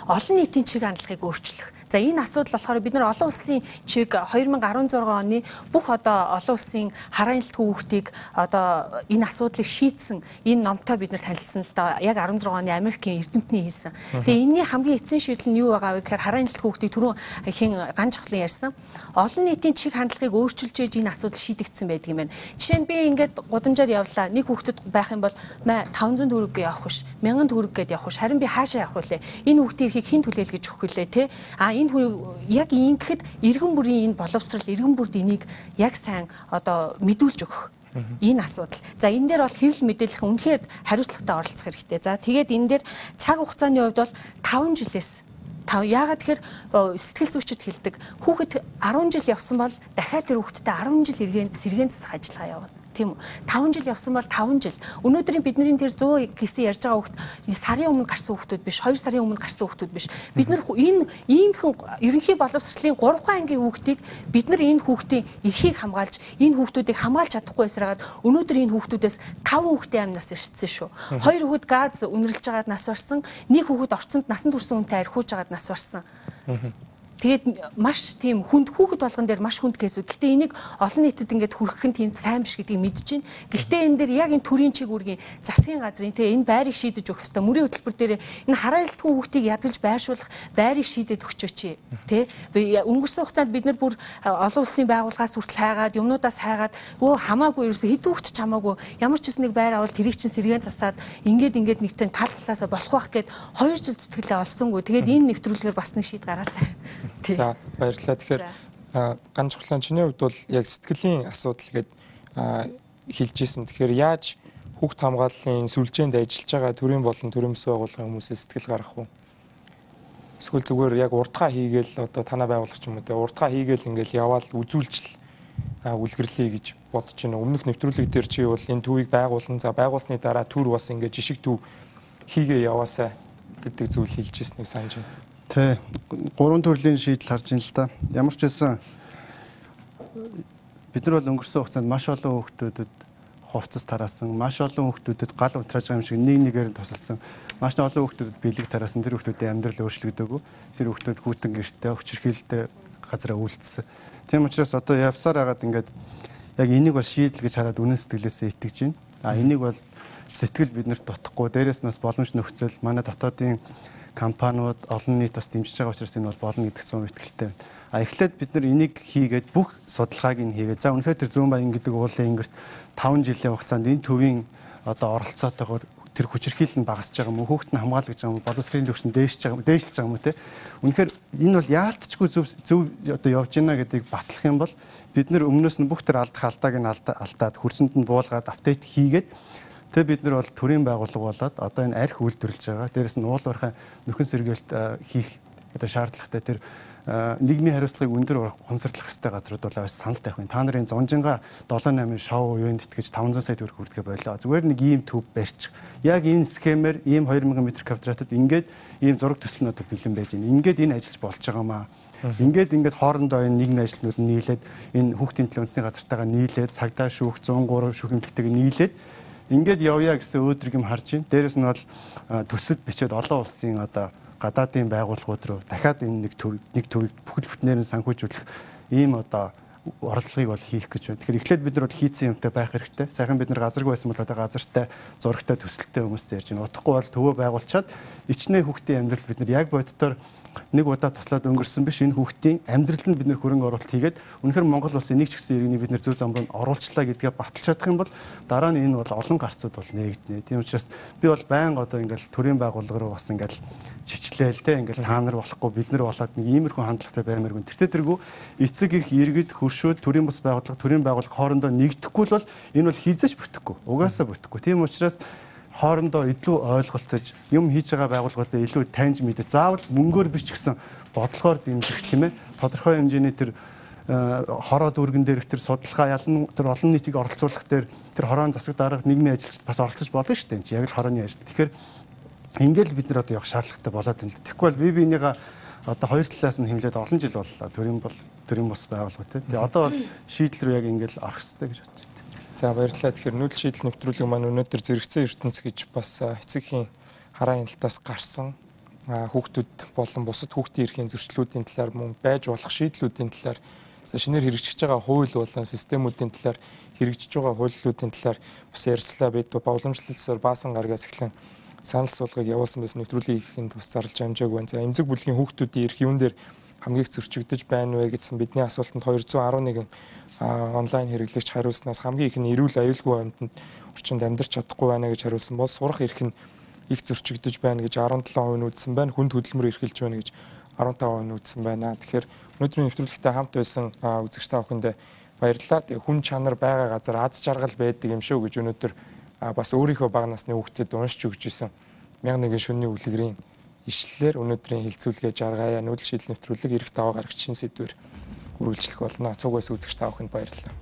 олон нийтийн чиг хандлагыг өөрчлөх. За энэ асуудал болохоор бид нар олон улсын чиг 2016 оны бүх одоо олон улсын хараан илтгүү хүүхдийг одоо энэ асуудлыг шийдсэн энэ номтой бид нар танилцсан л да. Яг 16 оны Америкийн эрдэмтний хийсэн. Тэгээ энэний хамгийн эцсийн шийдэл нь юу байгаа вэ гэхээр хараан илтгүү хүүхдийг түрүүн хин ганж ахлын ярьсан. Олон нийтийн чиг хандлагыг өөрчилж ээж энэ асуудал шийдэгдсэн байдаг юм байна. Жишээ нь би ингээд гудамжаар явлаа. Нэг хүүхдэд байх юм бол 500 төгрөг явах биш, 1000 төгрөг гээд явах биш. Харин би хаашаа явах вэ? Энэ хүүхдийн эрхийг хэн түлээлгэж өгөх вүлээ те? Энэ хүн яг ингэхэд иргэн бүрийн энэ боловсрал иргэн бүрд энийг яг сайн одоо мэдүүлж өгөх. Энэ асуудал. За энэ дээр бол хэвлэл мэдээлэх үнэхээр хариуцлагатай оролцох хэрэгтэй. За тэгээд энэ дээр цаг хугацааны хувьд бол 5 жилээс яагаад тэгэхээр сэтгэл зүйчид хэлдэг хүүхэд 10 жил явсан бол дахиад тэр хүүхэдтэй 10 жил сэргээн засах ажиллагаа явуулна. Тийм үү? 5 жил явсан бол 5 жил. Өнөөдрийн бидний тэр 100 гэсэн ярьж байгаа хүүхд сарын өмнө гарсан хүүхдүүд биш, 2 сарын өмнө гарсан хүүхдүүд биш. Бид нар энэ иймхэн ерөнхий боловсролын 3 ангийн хүүхдийг бид нар энэ хүүхдийн эрхийг хамгаалж, энэ хүүхдүүдийг хамгаалж чадахгүй байсараад өнөөдөр энэ хүүхдүүдээс 5 хүүхдийн амнаас ирсэн шүү. 2 хүүхэд газ үнэрлж байгаад нас барсан, нэг хүүхэд орцонд насан турсан хүнтэй архиуж байгаад нас барсан. Тэгээд маш тийм хүнд хүүхэд болгон дээр маш хүнд кейсүүд. Гэхдээ энийг олон нийтэд ингээд хүргэх нь тийм сайн биш гэдгийг мэдж байна. Гэхдээ энэ дээр яг энэ төрийн чиг үүргийн засгийн газрын энэ байрыг шийдэж өгөх ёстой. Мөрийн хөтөлбөр дээр энэ хараан илтгүү хүүхдийг ядгалж байршуулах байрыг шийдээд өгчөөч. Тэ өнгөрсөн хугацаанд бид нар бүр олон улсын байгууллагаас хүртэл хайгаад юмнуудаас хайгаад хамаагүй ерөөсө хэд хүүхэд ч хамаагүй ямар ч нэг байр авал тэрийг чинь сэргээн засаад ингээд нэгтэн тал талаасаа болох байх гэд 2 жил зүтгэлээ олсонгүй. Тэгээд энэ нэвтрүүлгээр бас нэг шийд гараасаа. За баярлалаа. Тэгэхээр ганж хулаан чиний хувьд бол яг сэтгэлийн асуудал гэд хэлж ийсэн. Тэгэхээр яаж хүүхд хамгааллын сүлжээнд ажиллаж байгаа төрийн болон төрийн бүс байгууллагын хүмүүсээс сэтгэл гаргах вэ? Эсвэл зүгээр яг уртгаа хийгээл одоо танаа байгуулах ч юм уу те уртгаа хийгээл ингээл яваал үзүүлжл үлгэрлэе гэж бодож байна. Өмнөх нэвтрүүлэг дээр чи бол энэ төвийг байгуулсан. За байгуулсны дараа төр бас ингээд жишг төв хийгээ яваасаа гэдэг зүйл хэлж ийснийг санаж байна. Тэ 3 төрлийн шийдэл харж ин л да. Ямар ч байсан бид нар бол өнгөрсөн хугацаанд маш олон хүүхдүүдэд хувцас тараасан, маш олон хүүхдүүдэд гал унтрааж байгаа юм шиг нэгээр нь тусалсан. Маш олон хүүхдүүдэд бэлэг тараасан. Тэр хүүхдүүдийн амьдрал өөрчлөгдөөгүй. Тэр хүүхдүүд хүүтэн гэртээ өвчрхийлэлтэй газараа үлдсэн. Тийм учраас одоо явсаар хагаад ингээд яг энийг бол шийдэл гэж хараад үнэн сэтгэлээсээ итгэж байна. Энийг бол сэтгэл биднэрт дутхгүй. Дээрээс нь бас боломж нөхцөл манай дотоодын компаниуд олон нийт бас дэмжиж байгаа учраас энэ бол болно гэдэгт зөв итгэлтэй байна. Эхлээд бид нар энийг хийгээд бүх судалгааг нь хийгээд за үнэхээр тэр Зүүн Баян гэдэг уулын ингэрт 5 жилийн хугацаанд энэ төвийн одоо оролцоотойгоор тэр хүчирхийлэл нь багасж байгаа юм уу, хүүхэд нь хамгаалж байгаа юм уу, боловсролын төвшин дээшлж байгаа юм уу те. Үнэхээр энэ бол яалтчгүй зөв одоо явж байна гэдгийг батлах юм бол бид нар өмнөөс нь бүх тэр алдааг нь алдаад хөрсөнд нь буулгаад апдейт хийгээд тэгээ бид нар бол төрийн байгууллага болоод одоо энэ арх үйлдвэрлэж байгаа. Дээрээс нь уул уурхай нөхөн сэргээлт хийх одоо шаардлагатай тэр нийгмийн хариуцлагыг өндөр ухамсарлах хэрэгтэй газрууд бол санал тавих юм. Та нарын зунжинга 7-8 шоу юунд итгэж 500 сая төгрөг хүрдэгэ болоо. Зүгээр нэг ийм төв барьчих. Яг энэ схемээр ийм 2000 м квадратад ингээд ийм зураг төсөл нь одоо бэлэн байж байна. Ингээд энэ ажиллаж болж байгаамаа. Ингээд хоорондоо энэ нийгмийн ажлууд нь нийлээд энэ хүүхдийн төлөө үндэсний газартайгаа нийлээд цагдаа шүүх 103 шүүх эмгэгтэйг нийлээд Ингээд явъя гэсэн өөдрөг юм харж байна. Дээрээс нь бол төсөлд бичээд олон улсын одоо гадаадын байгууллагууд руу дахиад энэ нэг төвийг бүхэл бүтнээр нь санхүүжүүлэх ийм одоо орлогыг бол хийх гэж байна. Тэгэхээр эхлээд бид нар бол хийцэн юмтай байх хэрэгтэй. Сайхан бид нар газаргүй байсан бол одоо газартай, зурагтай, төсөлтэй хүмүүстэй ярьж байна. Утгагүй бол төвөө байгуулчаад ичнээ хүүхдийн амьдрал бид нар яг боддоор нэг удаа туслаад өнгөрсөн биш, энэ хүүхдийн амьдралд бид нар хөрөнгө оруулалт хийгээд үнэхээр Монгол улсын нэг ч гэсэн иргэнийг бид нар зөв замруу оруулчлаа гэдгээ баталж чадах юм бол дараа нь энэ бол олон гарцууд бол нээгдэнэ. Тийм учраас би бол байнга одоо ингээл төрийн байгууллага руу бас ингээл чичлээл те ингээл та нар болохгүй бид нар болоод нэг иймэрхүү хандлагатай баймааргүй. Тэртээ тэргүй эцэг их иргэд хөршөөд төрийн бус байгууллага хоорондоо нэгдэхгүй бол энэ бол хизээч бүтэхгүй. Угаасаа бүтэхгүй. Тийм учраас хоорондоо илүү ойлголцож юм хийж байгаа байгууллагуудаа илүү таньж мэдээ. Заавал мөнгөөр биш ч гэсэн бодлогоор дэмжих тийм ээ. Тодорхой хэмжээний тэр хороо дүүргэн дээрх тэр судалгаа ялан тэр олон нийтийг оролцуулах тэр хороон засаг дарга нийгмийн ажилчид бас оролцож болно шүү дээ. Яг л хорооны ажил. Тэгэхээр ингээл бид нар одоо явах шаардлагатай болоод байна л. Тэгэхгүй бол бинийгаа одоо хоёр талаас нь хэмлээд олон жил боллоо. Төрийн бус байгууллага тийм. Тэгээ одоо бол шийдэл рүү яг ингээл орох хэрэгтэй гэж бодож байна. За баярлалаа. Тэгэхээр нүүдэл шийдэл нэвтрүүлэг маань өнөөдөр зэрэгцээ ертөнц гэж бас эцэгхийн хараа хяналтаас гарсан хүүхдүүд болон бусад хүүхдийн эрхийн зөрчлүүдийн талаар мөн байж болох шийдлүүдийн талаар шинээр хэрэгжиж байгаа хууль болон системүүдийн талаар хэрэгжиж байгаа хуулиудын талаар бас ярьслаа. Бид боломжлолсоор баасан гаргаас эхлэн санал суулгыг явуулсан байсан нэвтрүүлгийг бас зарлж амжаагүй байна. За эмзэг бүлгийн хүүхдүүдийн эрх юун дээр хамгийн их зөрчигдөж байна вэ гэсэн бидний асуултанд 211 онлайн хэрэглэгч хариулснаас хамгийн их нь эрүүл аюулгүй амьтанд орчинд амьдарч чадахгүй байна гэж хариулсан бол сурах эрх нь их зөрчигдөж байна гэж 17% нь үзсэн байна. Хүнд хөдөлмөр эрхэлж байна гэж 15% нь үзсэн байна. Тэгэхээр өнөөдрийн нэвтрүүлэгтээ хамт байсан үзэгч та бүхэнд баярлалаа. Тэгээ хүн чанар байгаа газар аз жаргал байдаг юм шүү гэж өнөөдөр бас өөрийнхөө бага насны хүүхдэд уншиж өгч исэн 1001 шөнийн үлгэрийн ишлэлээр өнөөдрийн хилцүүлгээ жаргая. Нүүдэл шийдэл нэвтрүүлэг эрэх даваа гарагчийн сэдвээр үргэлжлэх болно. Цугаас үзэгч та бүхэнд баярлалаа.